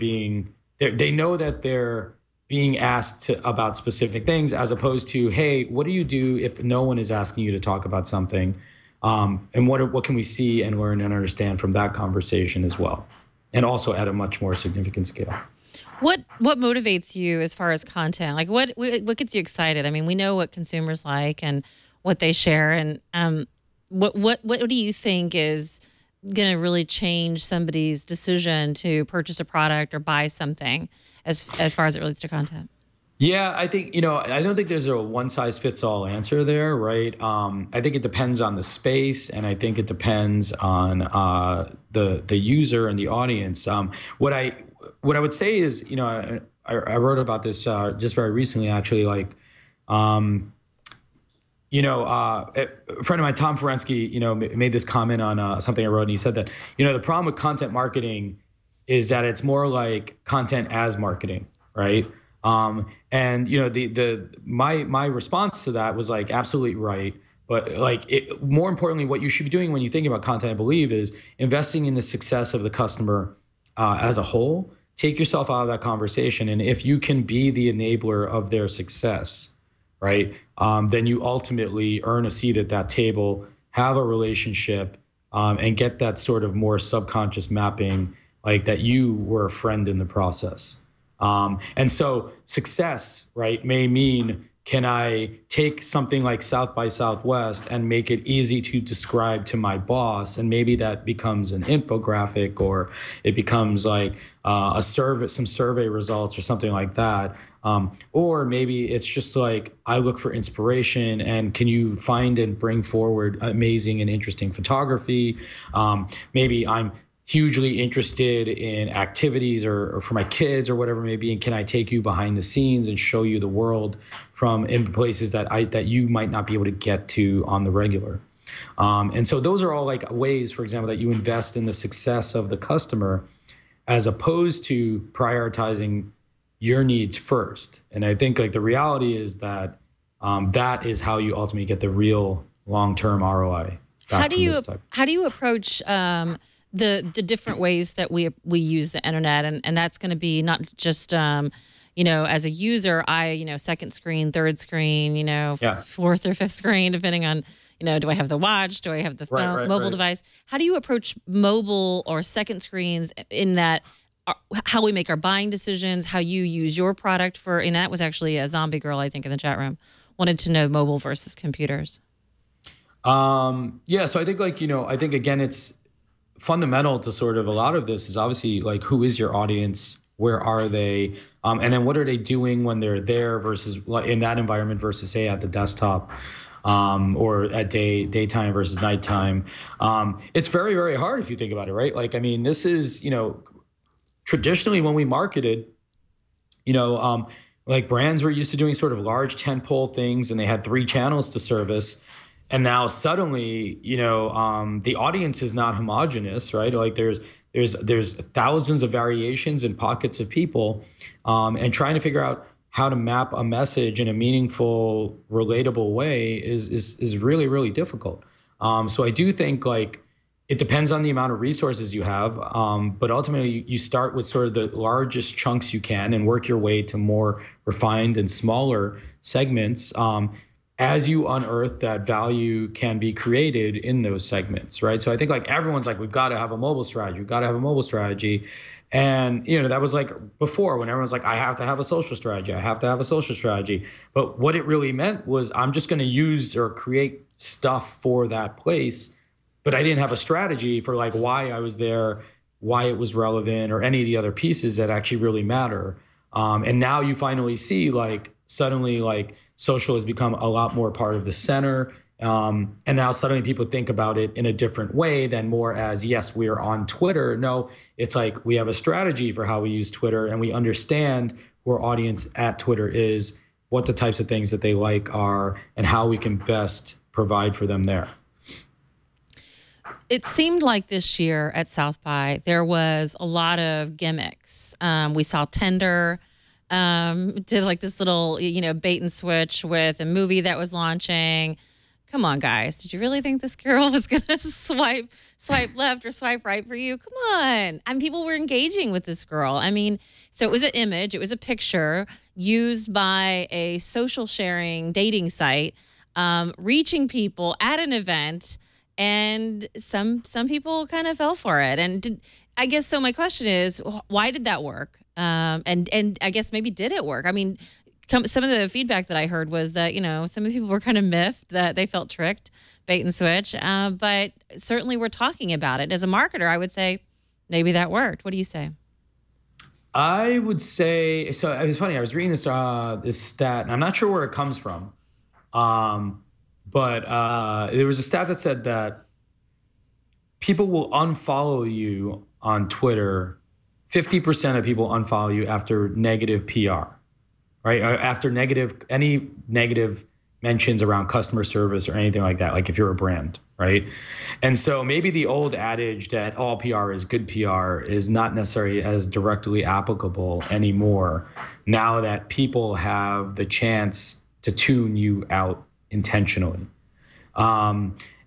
being asked about specific things, as opposed to, hey, what do you do if no one is asking you to talk about something? And what can we see and learn and understand from that conversation as well? And also at a much more significant scale. What motivates you as far as content? What gets you excited? I mean, we know what consumers like and what they share, and what do you think is going to really change somebody's decision to purchase a product or buy something as far as it relates to content? Yeah, I think, I don't think there's a one size fits all answer there, right? I think it depends on the space, and I think it depends on the user and the audience. What I would say is, I wrote about this just very recently, actually, a friend of mine, Tom Ferensky, made this comment on something I wrote, and he said that, the problem with content marketing is that it's more like content as marketing, right? And my response to that was absolutely right. But more importantly, what you should be doing when you think about content, I believe, is investing in the success of the customer as a whole. Take yourself out of that conversation. And if you can be the enabler of their success, right, then you ultimately earn a seat at that table, have a relationship, and get that sort of more subconscious mapping, that you were a friend in the process. And so success, right, may mean, can I take something like South by Southwest and make it easy to describe to my boss? And maybe that becomes an infographic, or it becomes a survey, some survey results or something like that. Or maybe it's just I look for inspiration, and can you find and bring forward amazing and interesting photography? Maybe I'm hugely interested in activities or for my kids or whatever it may be, and can I take you behind the scenes and show you the world from in places that you might not be able to get to on the regular? And so those are all ways, for example, that you invest in the success of the customer, as opposed to prioritizing your needs first. And I think the reality is that that is how you ultimately get the real long-term ROI. How do you approach the different ways that we use the internet, and that's going to be not just as a user, second screen, third screen, fourth or fifth screen, depending on do I have the watch, do I have the phone, mobile device? How do you approach mobile or second screens in that? How we make our buying decisions, how you use your product for, and that was actually a zombie girl, I think, in the chat room, wanted to know mobile versus computers. So I think I think again, it's fundamental to sort of a lot of this is obviously like, who is your audience? Where are they? And then what are they doing when they're there versus in that environment versus say at the desktop, or at daytime versus nighttime. It's very, very hard if you think about it, right? Like, I mean, this is, traditionally when we marketed, like brands were used to doing sort of large tentpole things and they had 3 channels to service. And now suddenly, the audience is not homogenous, right? Like there's thousands of variations and pockets of people, and trying to figure out how to map a message in a meaningful, relatable way is really, really difficult. So I do think like it depends on the amount of resources you have, but ultimately you start with sort of the largest chunks you can and work your way to more refined and smaller segments. As you unearth that value can be created in those segments, right? So I think like everyone's like, we've got to have a mobile strategy. We've got to have a mobile strategy. And, that was like before when everyone's like, I have to have a social strategy. I have to have a social strategy. But what it really meant was I'm just going to use or create stuff for that place. But I didn't have a strategy for like why I was there, why it was relevant, or any of the other pieces that actually really matter. And now you finally see like suddenly like social has become a lot more part of the center. And now suddenly people think about it in a different way than more as, yes, we are on Twitter. No, it's like we have a strategy for how we use Twitter and we understand who our audience at Twitter is, what the types of things that they like are, and how we can best provide for them there. It seemed like this year at South by, there was a lot of gimmicks. We saw Tinder did like this little, bait and switch with a movie that was launching. Come on, guys. Did you really think this girl was going to swipe left or swipe right for you? Come on. And people were engaging with this girl. I mean, so it was an image. It was a picture used by a social sharing dating site, reaching people at an event. And some people kind of fell for it. And I guess so my question is, why did that work? And I guess maybe did it work? I mean, some of the feedback that I heard was that, some of the people were kind of miffed that they felt tricked, bait and switch. But certainly we're talking about it. As a marketer, I would say maybe that worked. What do you say? I would say, so it was funny. I was reading this stat, and I'm not sure where it comes from. But there was a stat that said that people will unfollow you on Twitter. 50% of people unfollow you after negative PR, right? Or after any negative mentions around customer service or anything like that, like if you're a brand, right? And so maybe the old adage that all PR is good PR is not necessarily as directly applicable anymore now that people have the chance to tune you out intentionally.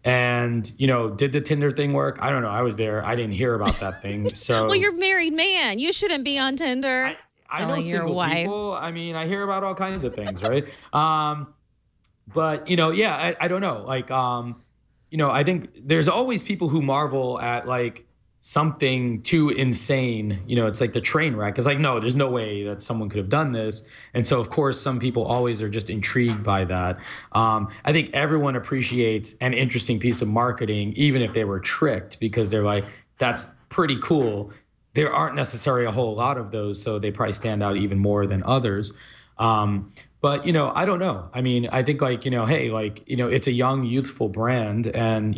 And did the Tinder thing work? I don't know. I was there. I didn't hear about that thing. So well, you're a married man. You shouldn't be on Tinder. I know single people. I mean, I hear about all kinds of things, right? But yeah, I don't know. Like, I think there's always people who marvel at like something too insane. It's like the train wreck. It's like, no, there's no way that someone could have done this. And so, of course, some people always are just intrigued by that. I think everyone appreciates an interesting piece of marketing, even if they were tricked, because they're like, that's pretty cool. There aren't necessarily a whole lot of those, so they probably stand out even more than others. But, I don't know. I mean, I think like, hey, like, it's a young, youthful brand and,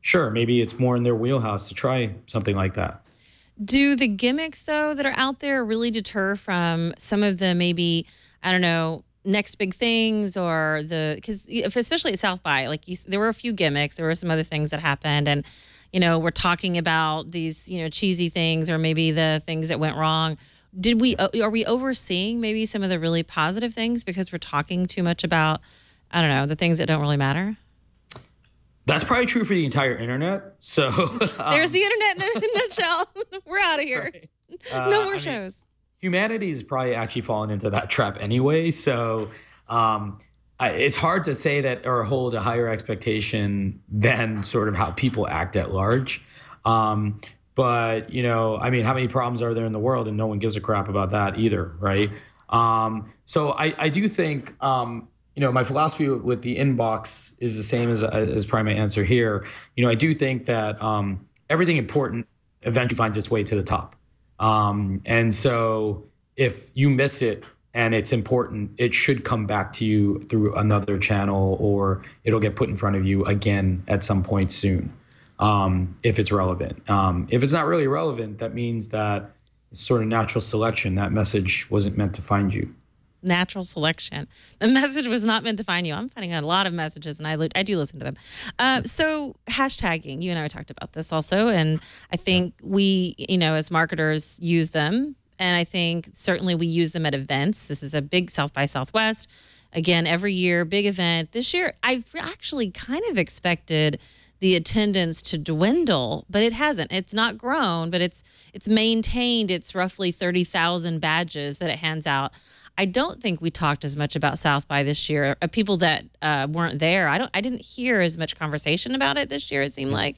sure, maybe it's more in their wheelhouse to try something like that. Do the gimmicks, though, that are out there really deter from some of the maybe, I don't know, next big things or because especially at South by, like there were a few gimmicks, there were some other things that happened and, we're talking about these, cheesy things or maybe the things that went wrong. Are we overseeing maybe some of the really positive things because we're talking too much about, I don't know, the things that don't really matter? That's probably true for the entire internet. So there's the internet in a nutshell. We're out of here. Right. No more shows. Humanity is probably actually fallen into that trap anyway. So it's hard to say that or hold a higher expectation than sort of how people act at large. But, I mean, how many problems are there in the world and no one gives a crap about that either, right? So I do think, my philosophy with the inbox is the same as probably my answer here. I do think that everything important eventually finds its way to the top. And so if you miss it and it's important, it should come back to you through another channel, or it'll get put in front of you again at some point soon, if it's relevant. If it's not really relevant, that means that it's sort of natural selection. That message wasn't meant to find you. Natural selection. The message was not meant to find you. I'm finding a lot of messages, and I do listen to them. So hashtagging, you and I talked about this also, and I think we, as marketers, use them, and I think certainly we use them at events. This is a big South by Southwest. Again, every year, big event. This year, I've actually kind of expected the attendance to dwindle, but it hasn't. It's not grown, but it's maintained. It's roughly 30,000 badges that it hands out. I don't think we talked as much about South by this year. People that weren't there, I didn't hear as much conversation about it this year, it seemed like.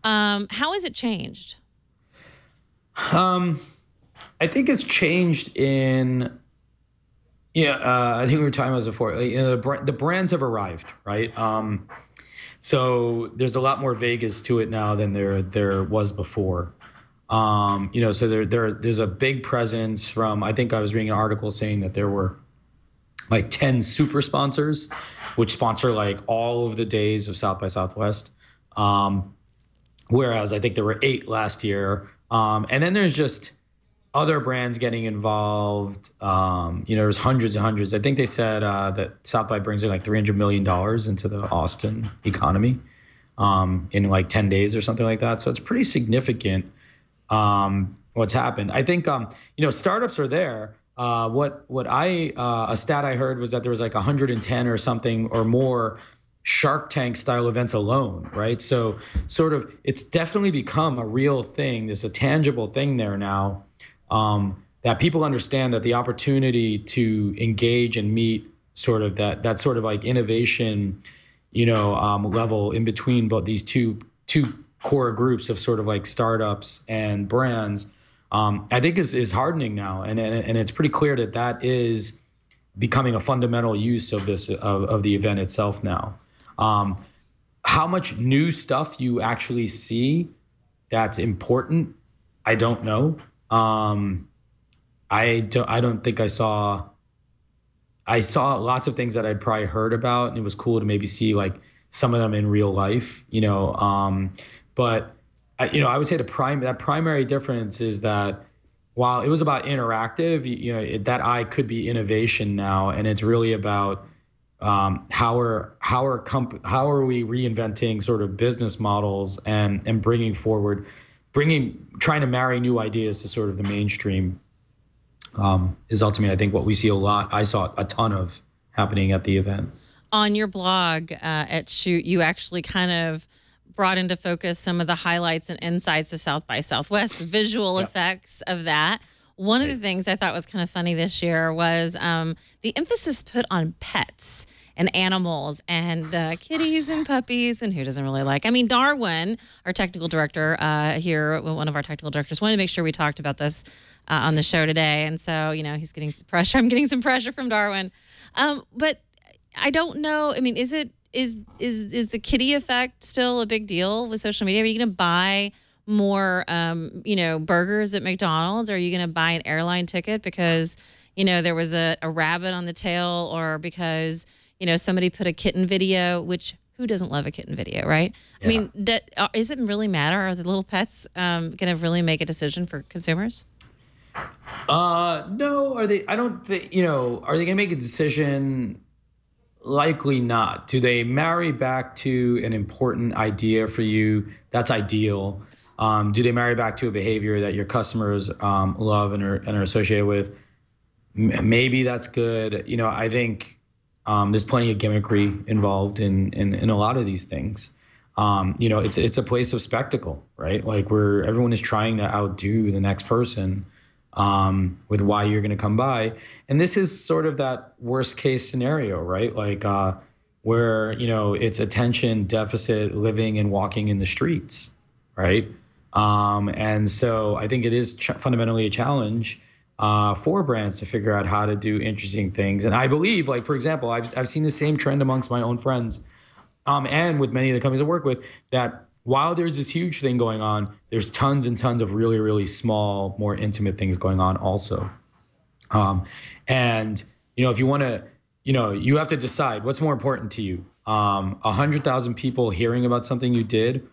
How has it changed? I think it's changed in, I think we were talking about this before. The brands have arrived, right? So there's a lot more Vegas to it now than there was before. So there's a big presence from, I think I was reading an article saying that there were like 10 super sponsors, which sponsor like all of the days of South by Southwest. Whereas I think there were 8 last year. And then there's just other brands getting involved. There's hundreds and hundreds. I think they said that South by brings in like $300 million into the Austin economy in like 10 days or something like that. So it's pretty significant. What's happened. I think, startups are there. A stat I heard was that there was like 110 or something or more Shark Tank style events alone, right? So sort of, it's definitely become a real thing. There's a tangible thing there now, that people understand that the opportunity to engage and meet sort of that sort of like innovation, level in between both these two core groups of sort of like startups and brands, I think is hardening now, and it's pretty clear that is becoming a fundamental use of this of the event itself now. How much new stuff you actually see that's important, I don't know. I don't think I saw lots of things that I'd probably heard about, and it was cool to maybe see like some of them in real life, But I would say that primary difference is that while it was about interactive, that I could be innovation now, and it's really about how are we reinventing sort of business models and trying to marry new ideas to sort of the mainstream, is ultimately I think what we see a lot. I saw a ton of happening at the event. On your blog at Chute, you actually kind of brought into focus some of the highlights and insights of South by Southwest, the visual effects of that. One of the things I thought was kind of funny this year was the emphasis put on pets and animals and kitties and puppies, and who doesn't really like? I mean, Darwin, our technical director here, one of our technical directors, wanted to make sure we talked about this on the show today, and so he's getting some pressure. I'm getting some pressure from Darwin, but I don't know. I mean, is the kitty effect still a big deal with social media? Are you going to buy more, burgers at McDonald's? Or are you going to buy an airline ticket because, there was a rabbit on the tail, or because, somebody put a kitten video, which who doesn't love a kitten video, right? Yeah. I mean, does it really matter? Are the little pets going to really make a decision for consumers? No, are they? I don't think, are they going to make a decision? Likely not. Do they marry back to an important idea for you? That's ideal. Do they marry back to a behavior that your customers love and are associated with? Maybe that's good. I think there's plenty of gimmickry involved in a lot of these things. It's a place of spectacle, right? Like where everyone is trying to outdo the next person with why you're going to come by. And this is sort of that worst case scenario, right? Like where, it's attention deficit living and walking in the streets, right? And so I think it is fundamentally a challenge for brands to figure out how to do interesting things. And I believe, like, for example, I've seen the same trend amongst my own friends and with many of the companies I work with, that while there's this huge thing going on, there's tons and tons of really, really small, more intimate things going on also. And, if you want to, you have to decide what's more important to you. 100,000 people hearing about something you did,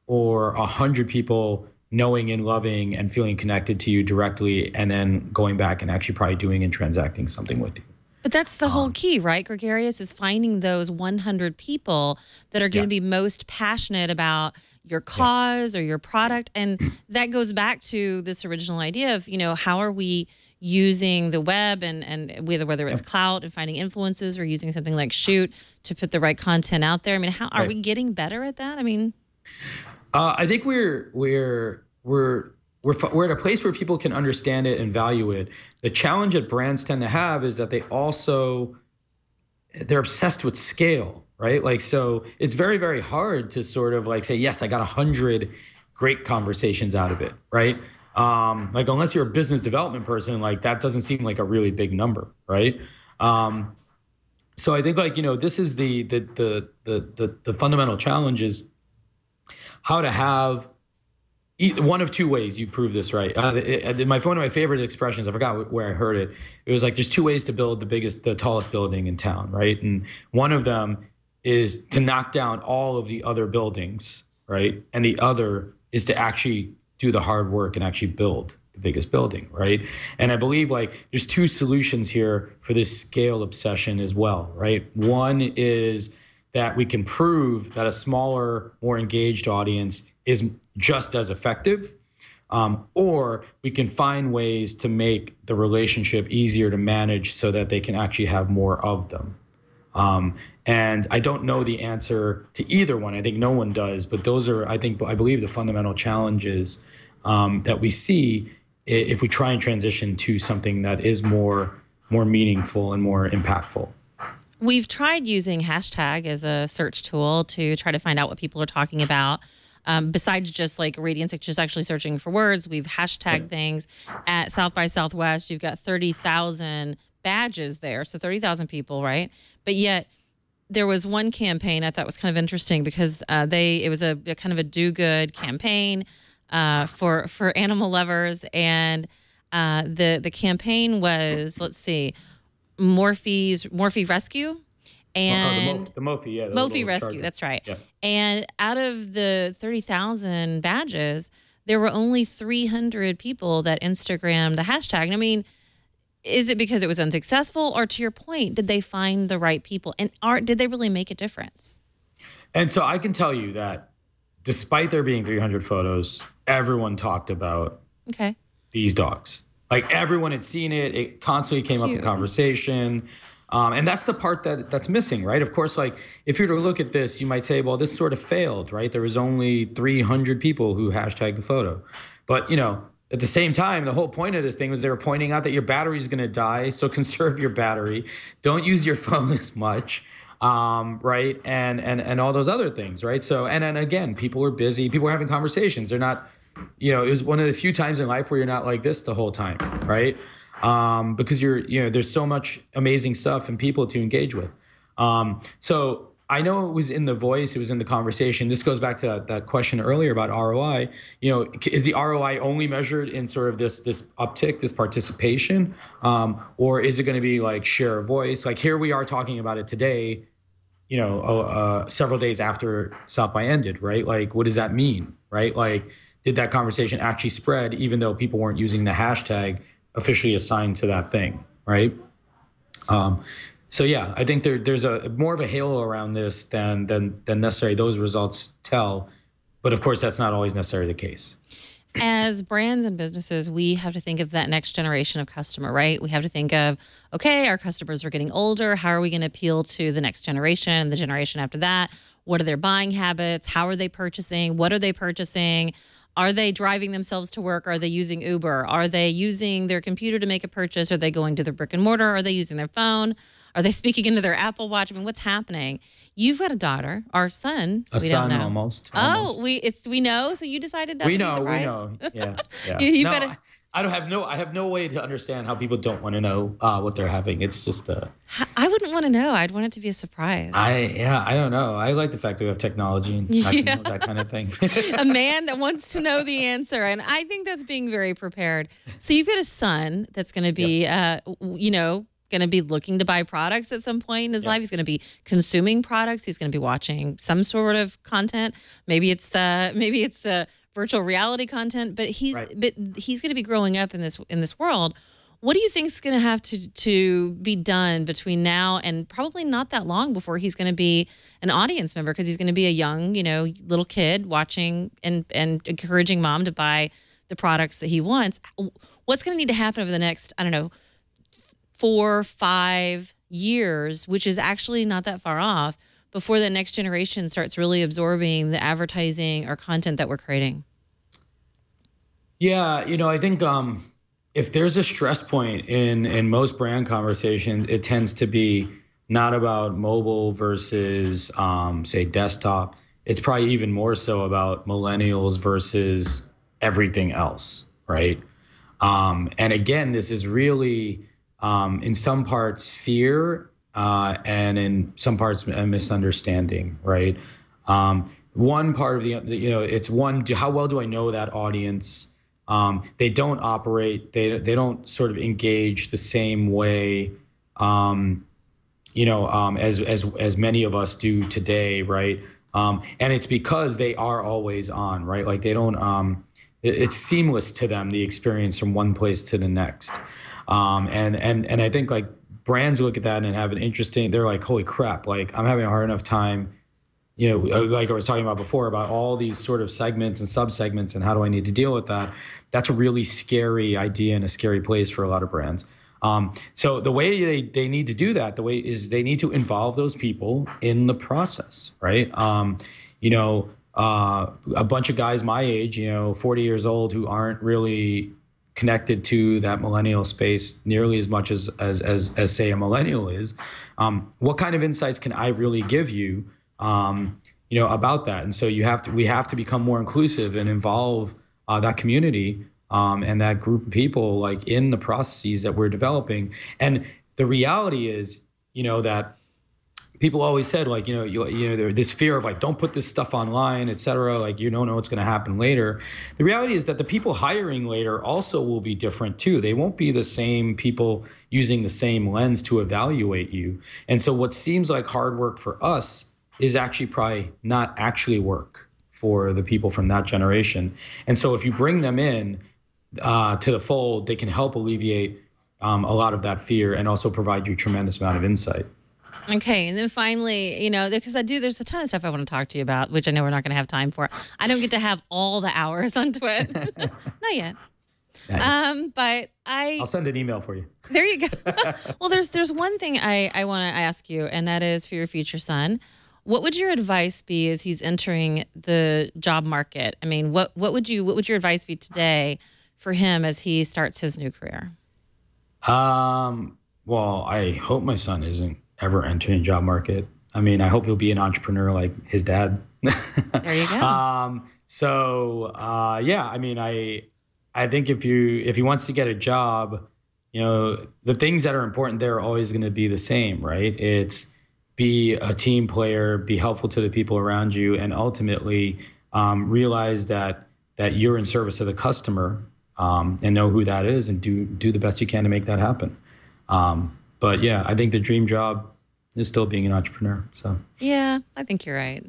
or 100 people knowing and loving and feeling connected to you directly, and then going back and actually probably doing and transacting something with you. But that's the whole key, right? Gregarious is finding those 100 people that are going to be most passionate about your cause or your product. And that goes back to this original idea of, how are we using the web and whether it's clout and finding influencers, or using something like Chute to put the right content out there. I mean, how are we getting better at that? I mean, I think we're at a place where people can understand it and value it. The challenge that brands tend to have is that they're obsessed with scale, right? Like, so it's very, very hard to sort of like say, yes, I got 100 great conversations out of it, right? Like, unless you're a business development person, like that doesn't seem like a really big number, right? So I think, like, this is the fundamental challenge is how to have one of two ways. You prove this, right? One of my favorite expressions, I forgot where I heard it. It was like, there's two ways to build the tallest building in town, right? And one of them is to knock down all of the other buildings, right? And the other is to actually do the hard work and actually build the biggest building, right? And I believe, like, there's two solutions here for this scale obsession as well, right? One is that we can prove that a smaller, more engaged audience is just as effective, or we can find ways to make the relationship easier to manage so that they can actually have more of them. And I don't know the answer to either one. I think no one does, but those are, I believe, the fundamental challenges that we see if we try and transition to something that is more meaningful and more impactful. We've tried using hashtag as a search tool to try to find out what people are talking about. Besides just like Radiance, just actually searching for words, we've hashtagged things. At South by Southwest, you've got 30,000 badges there, so 30,000 people, right? But yet there was one campaign I thought was kind of interesting because it was a kind of a do-good campaign for animal lovers, and the campaign was, let's see, Morphe Rescue. And the Mophie, yeah. Mophie Rescue, charger. That's right. Yeah. And out of the 30,000 badges, there were only 300 people that Instagrammed the hashtag. And I mean, is it because it was unsuccessful, or to your point, did they find the right people? And did they really make a difference? And so I can tell you that despite there being 300 photos, everyone talked about these dogs. Like, everyone had seen it. It constantly came up in conversation. And that's the part that's missing, right? Of course, like, if you were to look at this, you might say, well, this sort of failed, right? There was only 300 people who hashtagged the photo. But, at the same time, the whole point of this thing was they were pointing out that your battery is going to die, so conserve your battery. Don't use your phone as much, right? And all those other things, right? So, and then again, people were busy. People were having conversations. They're not, it was one of the few times in life where you're not like this the whole time, right? Because there's so much amazing stuff and people to engage with. So I know it was in the voice, it was in the conversation. This goes back to that question earlier about ROI. Is the ROI only measured in sort of this uptick, this participation, or is it going to be like share of voice? Like, here we are talking about it today, several days after South by ended, right? Like, what does that mean, right? Like, did that conversation actually spread even though people weren't using the hashtag officially assigned to that thing, right? So yeah, I think there's a more of a halo around this than necessarily those results tell, but of course that's not always necessarily the case. As brands and businesses, we have to think of that next generation of customer, right? We have to think of, okay, our customers are getting older. How are we going to appeal to the next generation, the generation after that? What are their buying habits? How are they purchasing? What are they purchasing? Are they driving themselves to work? Are they using Uber? Are they using their computer to make a purchase? Are they going to their brick and mortar? Are they using their phone? Are they speaking into their Apple Watch? I mean, what's happening? You've got a daughter, our son. We don't know. Almost. Oh, we know. So you decided not to be surprised. We know. Yeah. You've got I have no way to understand how people don't want to know what they're having. It's just I wouldn't want to know. I'd want it to be a surprise. I don't know. I like the fact that we have technology and I can know that kind of thing. A man that wants to know the answer, and I think that's being very prepared. So you've got a son that's going to be, going to be looking to buy products at some point in his life. He's going to be consuming products. He's going to be watching some sort of content. Maybe it's the virtual reality content, but he's going to be growing up in this world. What do you think is going to have to be done between now and probably not that long before he's going to be an audience member? Because he's going to be a young, little kid watching and encouraging mom to buy the products that he wants. What's going to need to happen over the next, 4 or 5 years, which is actually not that far off, before the next generation starts really absorbing the advertising or content that we're creating? Yeah, I think if there's a stress point in most brand conversations, it tends to be not about mobile versus, say, desktop. It's probably even more so about millennials versus everything else, right? And again, this is really, in some parts, fear, and in some parts, a misunderstanding, right? One part of it's how well do I know that audience? They don't operate, they don't sort of engage the same way, as many of us do today, right? And it's because they are always on, right? Like they don't, it's seamless to them, the experience from one place to the next. And I think like brands look at that and have an interesting, they're like, holy crap, like I'm having a hard enough time, like I was talking about before, about all these sort of segments and subsegments and how do I need to deal with that? That's a really scary idea and a scary place for a lot of brands. So the way they need to do that, they need to involve those people in the process, right? A bunch of guys my age, 40 years old, who aren't really connected to that millennial space nearly as much as say a millennial is. What kind of insights can I really give you, about that? And so we have to become more inclusive and involve that community and that group of people like in the processes that we're developing. And the reality is, that people always said like, there's this fear of like, don't put this stuff online, et cetera. Like, you don't know what's going to happen later. The reality is that the people hiring later also will be different too. They won't be the same people using the same lens to evaluate you. And so what seems like hard work for us is actually probably not actually work for the people from that generation. And so if you bring them in to the fold, they can help alleviate a lot of that fear and also provide you a tremendous amount of insight. Okay, and then finally, because there's a ton of stuff I want to talk to you about, which I know we're not going to have time for. I don't get to have all the hours on TWiT. Not yet. But I'll send an email for you. There you go. Well, there's one thing I want to ask you, and that is for your future son. What would your advice be as he's entering the job market? I mean, what would your advice be today for him as he starts his new career? Well, I hope my son isn't ever entering a job market. I mean, I hope he'll be an entrepreneur like his dad. There you go. Yeah, I mean, I think if he wants to get a job, the things that are important there are always going to be the same, right? It's be a team player, be helpful to the people around you, and ultimately realize that you're in service of the customer, and know who that is, and do the best you can to make that happen. But yeah, I think the dream job is still being an entrepreneur. So yeah, I think you're right.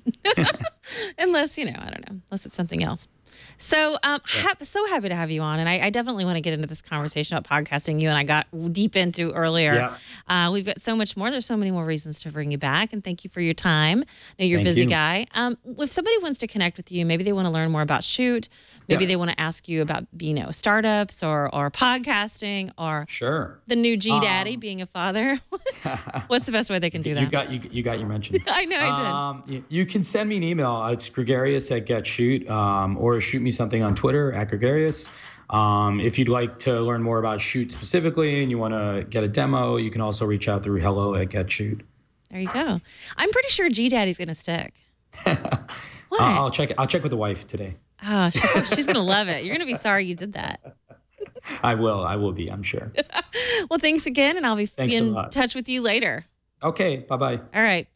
Unless, I don't know, unless it's something else. So so happy to have you on. And I definitely want to get into this conversation about podcasting you and I got deep into earlier. Yeah. We've got so much more. There's so many more reasons to bring you back. And thank you for your time. I know you're a busy guy. If somebody wants to connect with you, maybe they want to learn more about Chute. Maybe they want to ask you about, startups or podcasting or the new G Daddy being a father. What's the best way they can do that? You got your mention. I know I did. You can send me an email. It's gregarious@getchute, or shoot me something on Twitter @gregarious. If you'd like to learn more about Chute specifically and you want to get a demo, you can also reach out through hello@getchute. There you go. I'm pretty sure G Daddy's going to stick. What? I'll check with the wife today. Oh, she's going to love it. You're going to be sorry you did that. I will be, I'm sure. Well, thanks again, and I'll be Thanks a in lot. touch with you later. Okay, bye-bye. All right.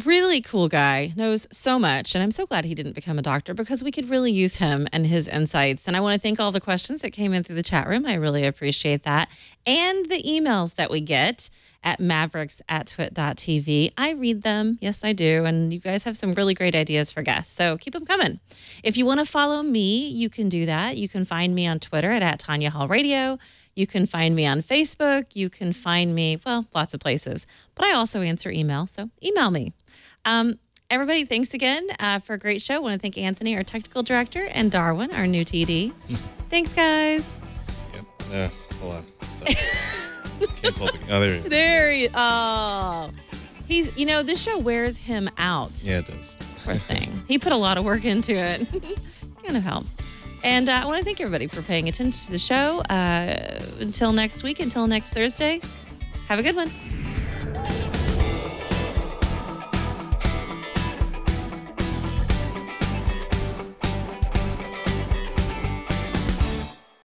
Really cool guy, knows so much, and I'm so glad he didn't become a doctor because we could really use him and his insights. And I want to thank all the questions that came in through the chat room. I really appreciate that. And the emails that we get at mavericks@twit.tv. I read them. Yes, I do. And you guys have some really great ideas for guests, so keep them coming. If you want to follow me, you can do that. You can find me on Twitter at Tonya Hall Radio. You can find me on Facebook. You can find me, well, lots of places. But I also answer email, so email me. Everybody, thanks again for a great show. I want to thank Anthony, our technical director, and Darwin, our new TD. Thanks, guys. Yep. Hold on. Sorry. Can't pull the. Oh, there. There he. Oh, he's. This show wears him out. Yeah, it does. Poor thing. He put a lot of work into it. Kind of helps. And I want to thank everybody for paying attention to the show. Until next week, until next Thursday, have a good one.